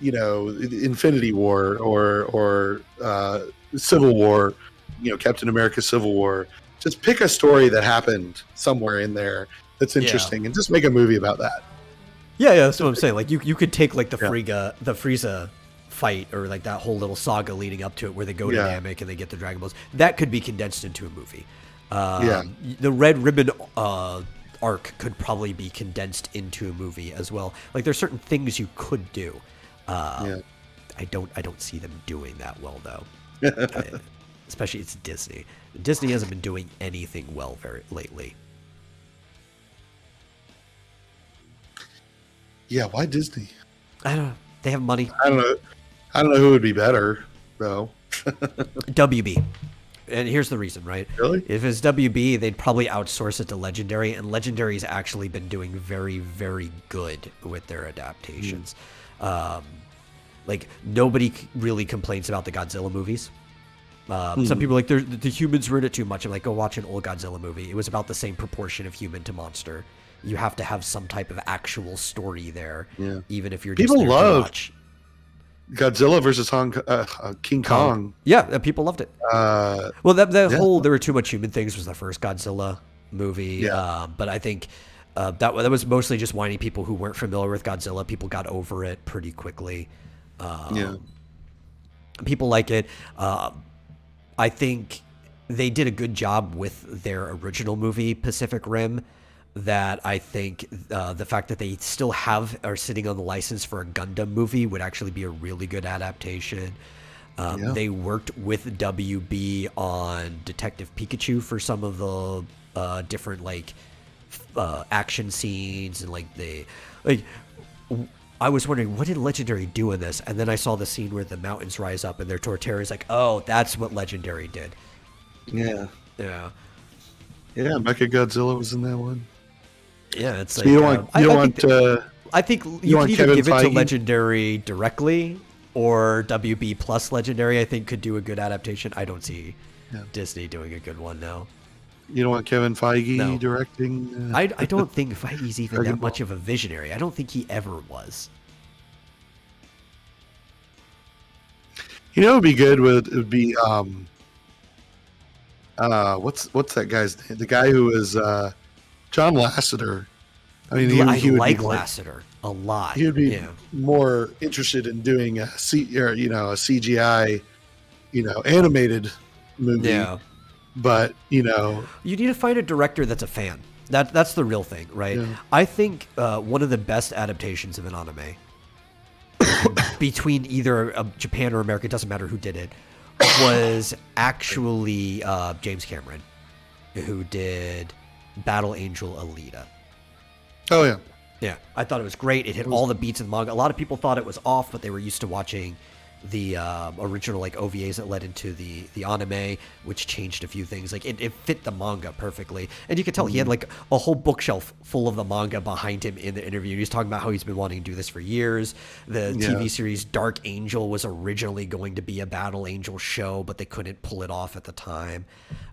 Infinity War or Civil War, Captain America Civil War. Just pick a story that happened somewhere in there that's interesting, and just make a movie about that. Yeah, that's what I'm saying. Like you could take like the Frieza fight, or like that whole little saga leading up to it, where they go to Namek and they get the Dragon Balls. That could be condensed into a movie. The Red Ribbon arc could probably be condensed into a movie as well. Like there's certain things you could do. I don't see them doing that well though. Especially it's Disney. Disney hasn't been doing anything well very lately. Yeah, why Disney? I don't know. They have money. I don't know who would be better though. WB. And here's the reason, right? Really? If it's WB, they'd probably outsource it to Legendary, and Legendary's actually been doing very, very good with their adaptations. Like, nobody really complains about the Godzilla movies. Some people are like, the humans were in it too much. I'm like, go watch an old Godzilla movie. It was about the same proportion of human to monster. You have to have some type of actual story there, even if you're just people there love to watch. Godzilla versus King Kong. Yeah, people loved it. Well, that whole there were too much human things was the first Godzilla movie. But I think that was mostly just whiny people who weren't familiar with Godzilla. People got over it pretty quickly. People like it. I think they did a good job with their original movie, Pacific Rim. That I think the fact that they still are sitting on the license for a Gundam movie would actually be a really good adaptation. They worked with WB on Detective Pikachu for some of the different action scenes, and I was wondering, what did Legendary do in this? And then I saw the scene where the mountains rise up and they're Torterra's like, oh, that's what Legendary did. Yeah. Yeah. Yeah, Mechagodzilla was in that one. Yeah, it's So like you don't want I think you want can either Kevin give it to Feige? Legendary directly, or WB plus Legendary, I think, could do a good adaptation. I don't see Disney doing a good one now. You don't want Kevin Feige No. directing? I don't think Feige's even Dragon that much of a visionary. I don't think he ever was. It would be good. It would be what's that guy's name? The guy who is John Lasseter. I mean, I he would like be Lasseter a lot. He would be more interested in doing a CGI, animated movie. Yeah. But You need to find a director that's a fan. That's the real thing, right? Yeah. I think one of the best adaptations of an anime between either Japan or America, it doesn't matter who did it, was actually James Cameron, who did Battle Angel Alita. Oh yeah. Yeah, I thought it was great. It hit all the beats of the manga. A lot of people thought it was off, but they were used to watching the original OVAs that led into the anime, which changed a few things. It fit the manga perfectly, and you could tell he had a whole bookshelf full of the manga behind him in the interview. He's talking about how he's been wanting to do this for years. The TV series Dark Angel was originally going to be a Battle Angel show, but they couldn't pull it off at the time,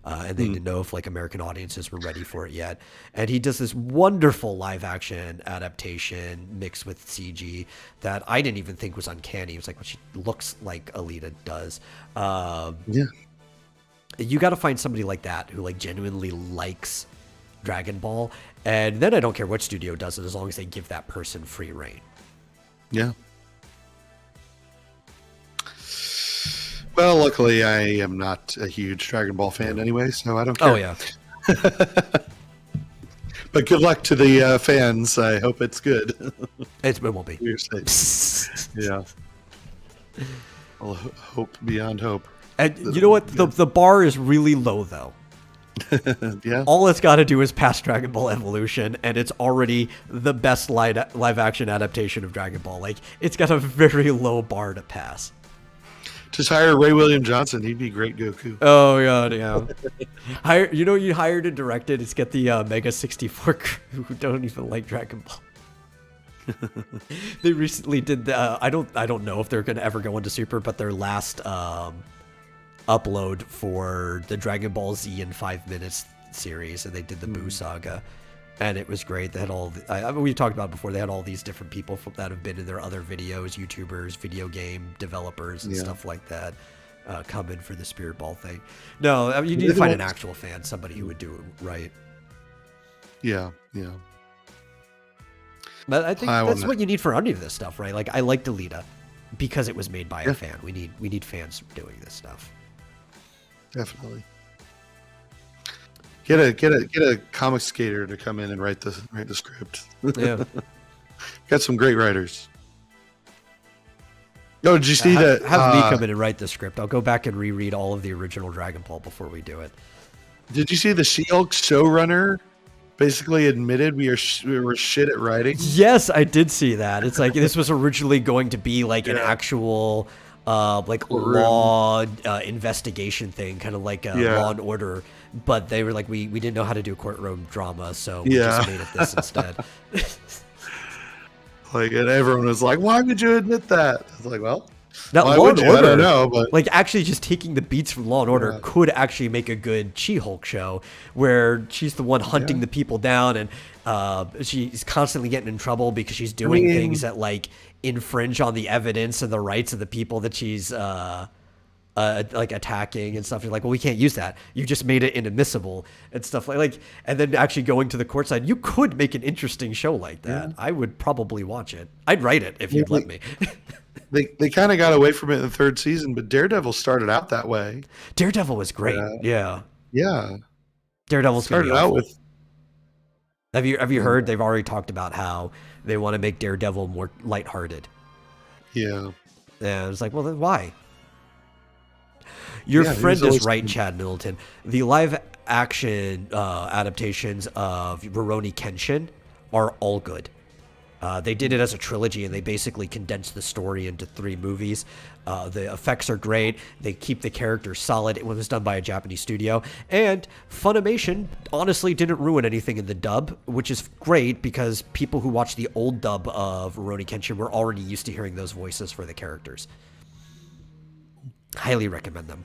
and they didn't know if American audiences were ready for it yet. And he does this wonderful live action adaptation mixed with CG that I didn't even think was uncanny. It was like, well, she looks like Alita does. You got to find somebody like that who genuinely likes Dragon Ball, and then I don't care what studio does it as long as they give that person free reign. Yeah. Well, luckily I am not a huge Dragon Ball fan anyway, so I don't care. Oh yeah. But good luck to the fans. I hope it's good. It won't be. You're safe. Yeah. Well, hope beyond hope. And you know what? The bar is really low, though. Yeah. All it's got to do is pass Dragon Ball Evolution, and it's already the best live-action adaptation of Dragon Ball. It's got a very low bar to pass. Just hire Ray William Johnson. He'd be great Goku. Oh, God, yeah. You hired and directed. It's get the Mega 64 crew who don't even like Dragon Ball. They recently did the I don't know if they're gonna ever go into Super, but their last upload for the Dragon Ball Z in 5 minutes series, and they did the Buu saga. and it was great. They had we talked about it before. They had all these different people that have been in their other videos, YouTubers, video game developers, and stuff like that, come in for the Spirit Ball thing. No, I mean, you need to find an actual fan, somebody who would do it right. Yeah. But I think that's what you need for any of this stuff, right? Like, I like Delita because it was made by a fan. We need fans doing this stuff. Definitely. Get a comic skater to come in and write the script. Yeah. Got some great writers. Oh, did you see that? Have me come in and write the script. I'll go back and reread all of the original Dragon Ball before we do it. Did you see the She-Hulk showrunner basically admitted we were shit at writing? Yes, I did see that. It's like this was originally going to be like an actual law investigation thing, kind of like Law and Order. But they were like, we didn't know how to do courtroom drama, so we just made it this instead. Like, and everyone was like, "Why would you admit that?" I was like, "Well, now, why Law would and you? Order, I don't know, but like actually just taking the beats from Law and Order could actually make a good She-Hulk show, where she's the one hunting the people down, and she's constantly getting in trouble because she's doing things that like infringe on the evidence and the rights of the people that she's like attacking and stuff. You're like, well, we can't use that. You just made it inadmissible and stuff like, and then actually going to the court side, you could make an interesting show like that. I would probably watch it. I'd write it if you'd let me. They kind of got away from it in the third season, but Daredevil started out that way. Daredevil was great. Yeah. Daredevil's started out with. Have you heard they've already talked about how they want to make Daredevil more lighthearted? Yeah. Yeah. It's like, well, then why? Your friend is right, Chad Middleton. The live action adaptations of Rurouni Kenshin are all good. They did it as a trilogy, and they basically condensed the story into 3 movies. The effects are great. They keep the characters solid. It was done by a Japanese studio. And Funimation honestly didn't ruin anything in the dub, which is great because people who watched the old dub of Rurouni Kenshin were already used to hearing those voices for the characters. Highly recommend them.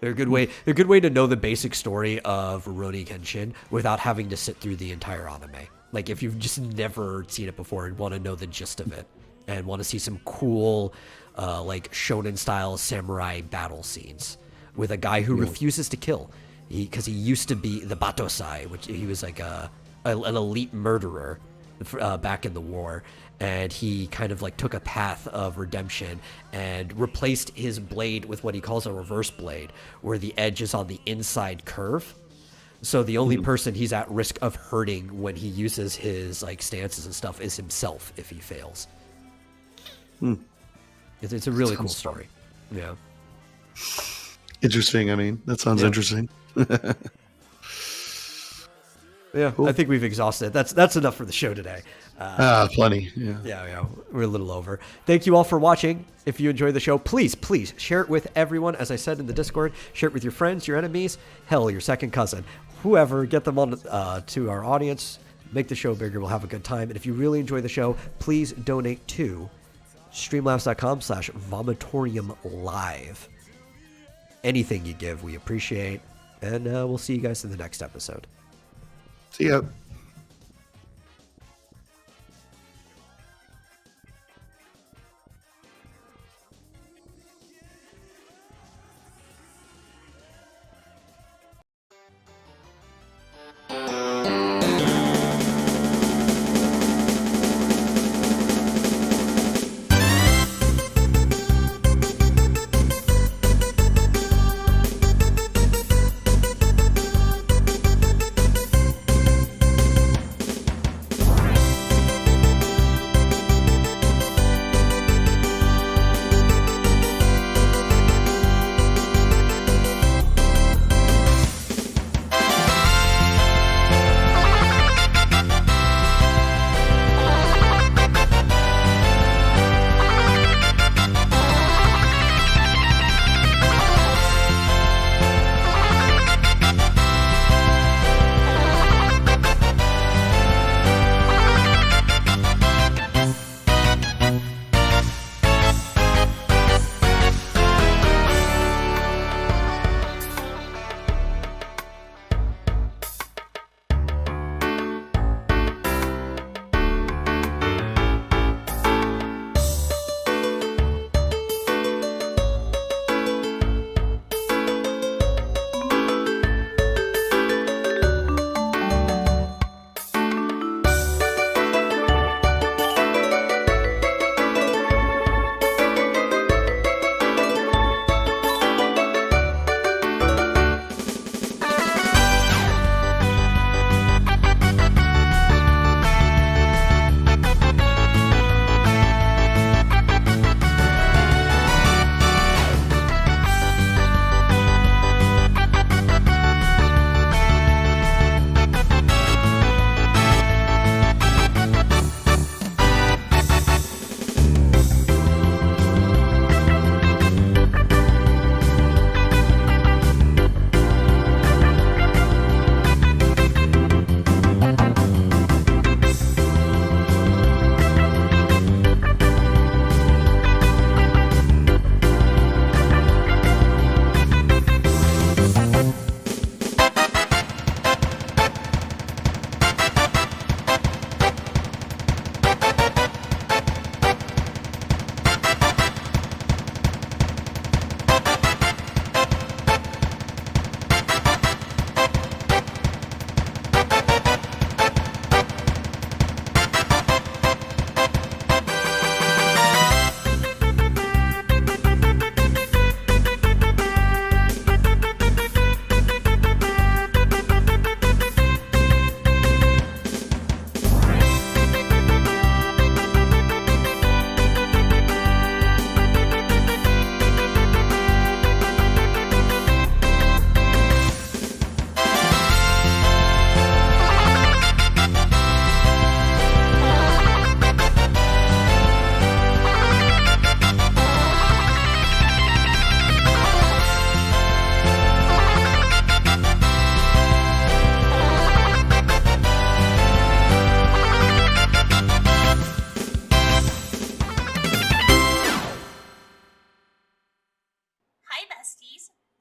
They're a good way. They're a good way to know the basic story of Rurouni Kenshin without having to sit through the entire anime. Like if you've just never seen it before and want to know the gist of it, and want to see some cool, like shonen style samurai battle scenes with a guy who refuses to kill, because he used to be the Batosai, which he was like an elite murderer back in the war. And he kind of like took a path of redemption and replaced his blade with what he calls a reverse blade, where the edge is on the inside curve. So the only person he's at risk of hurting when he uses his like stances and stuff is himself if he fails. It's a really cool story. Yeah. Interesting. I mean, that sounds interesting. Yeah, cool. I think we've exhausted it. That's enough for the show today. Plenty. Yeah, we're a little over. Thank you all for watching. If you enjoy the show, please share it with everyone. As I said in the Discord, share it with your friends, your enemies, hell, your second cousin, whoever. Get them on to our audience. Make the show bigger. We'll have a good time. And if you really enjoy the show, please donate to streamlabs.com/Vomitorium Live. Anything you give, we appreciate. And we'll see you guys in the next episode. See ya.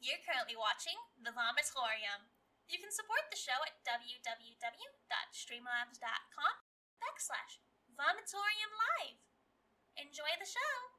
You're currently watching the Vomitorium. You can support the show at www.streamlabs.com/Vomitorium Live. Enjoy the show!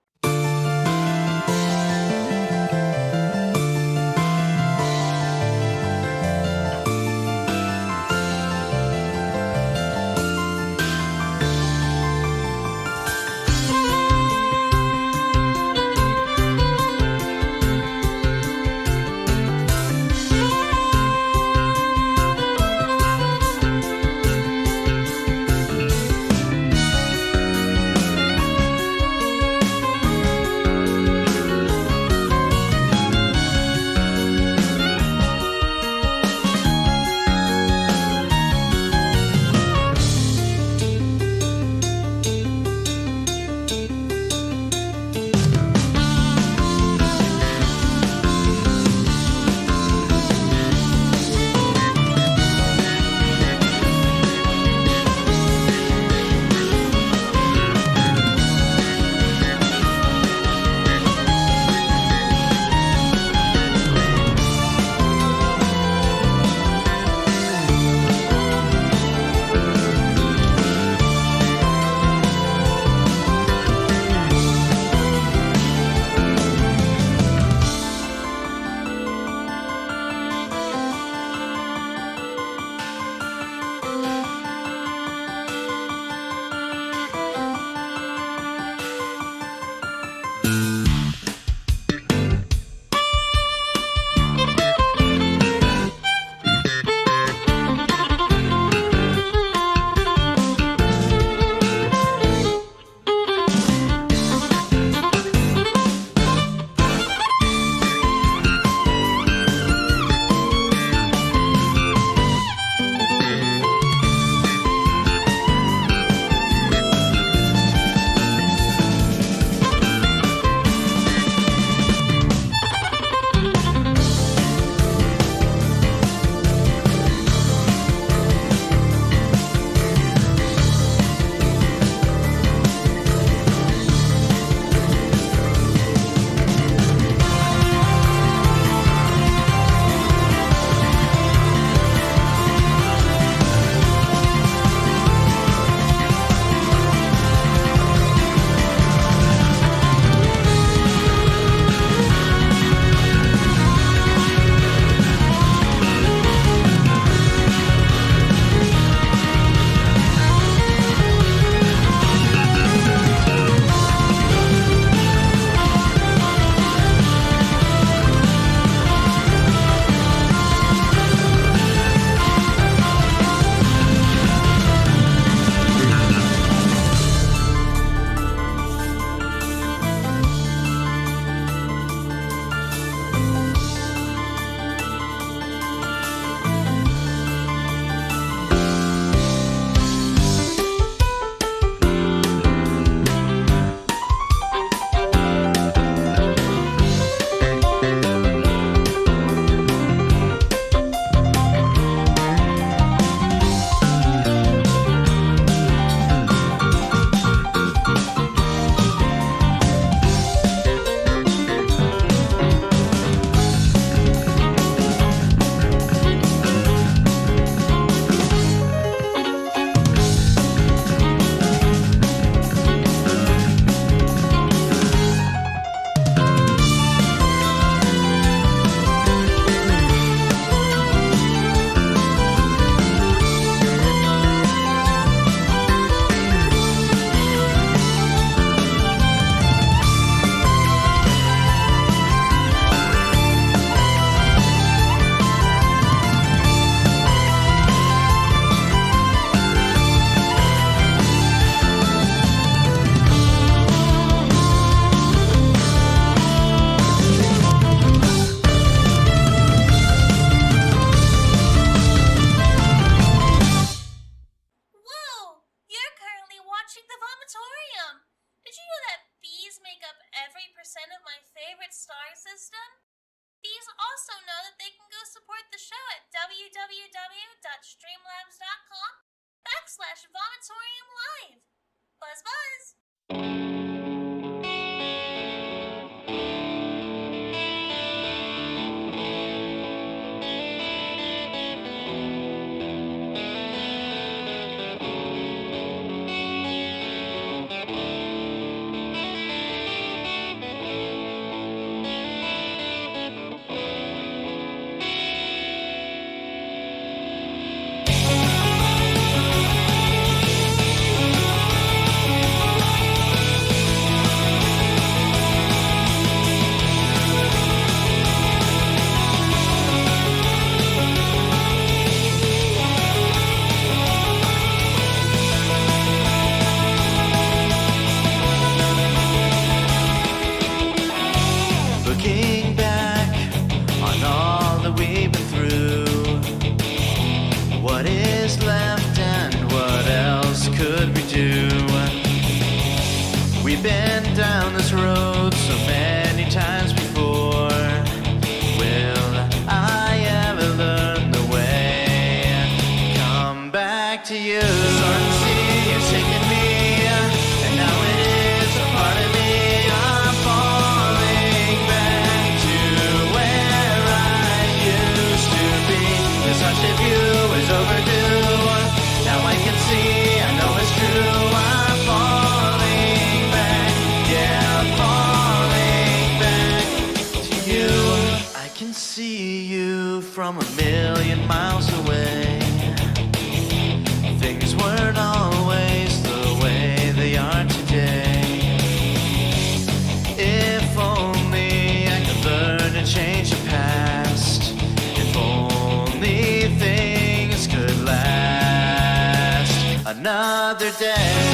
from a million miles away. Things weren't always the way they are today. If only I could learn to change the past. If only things could last another day.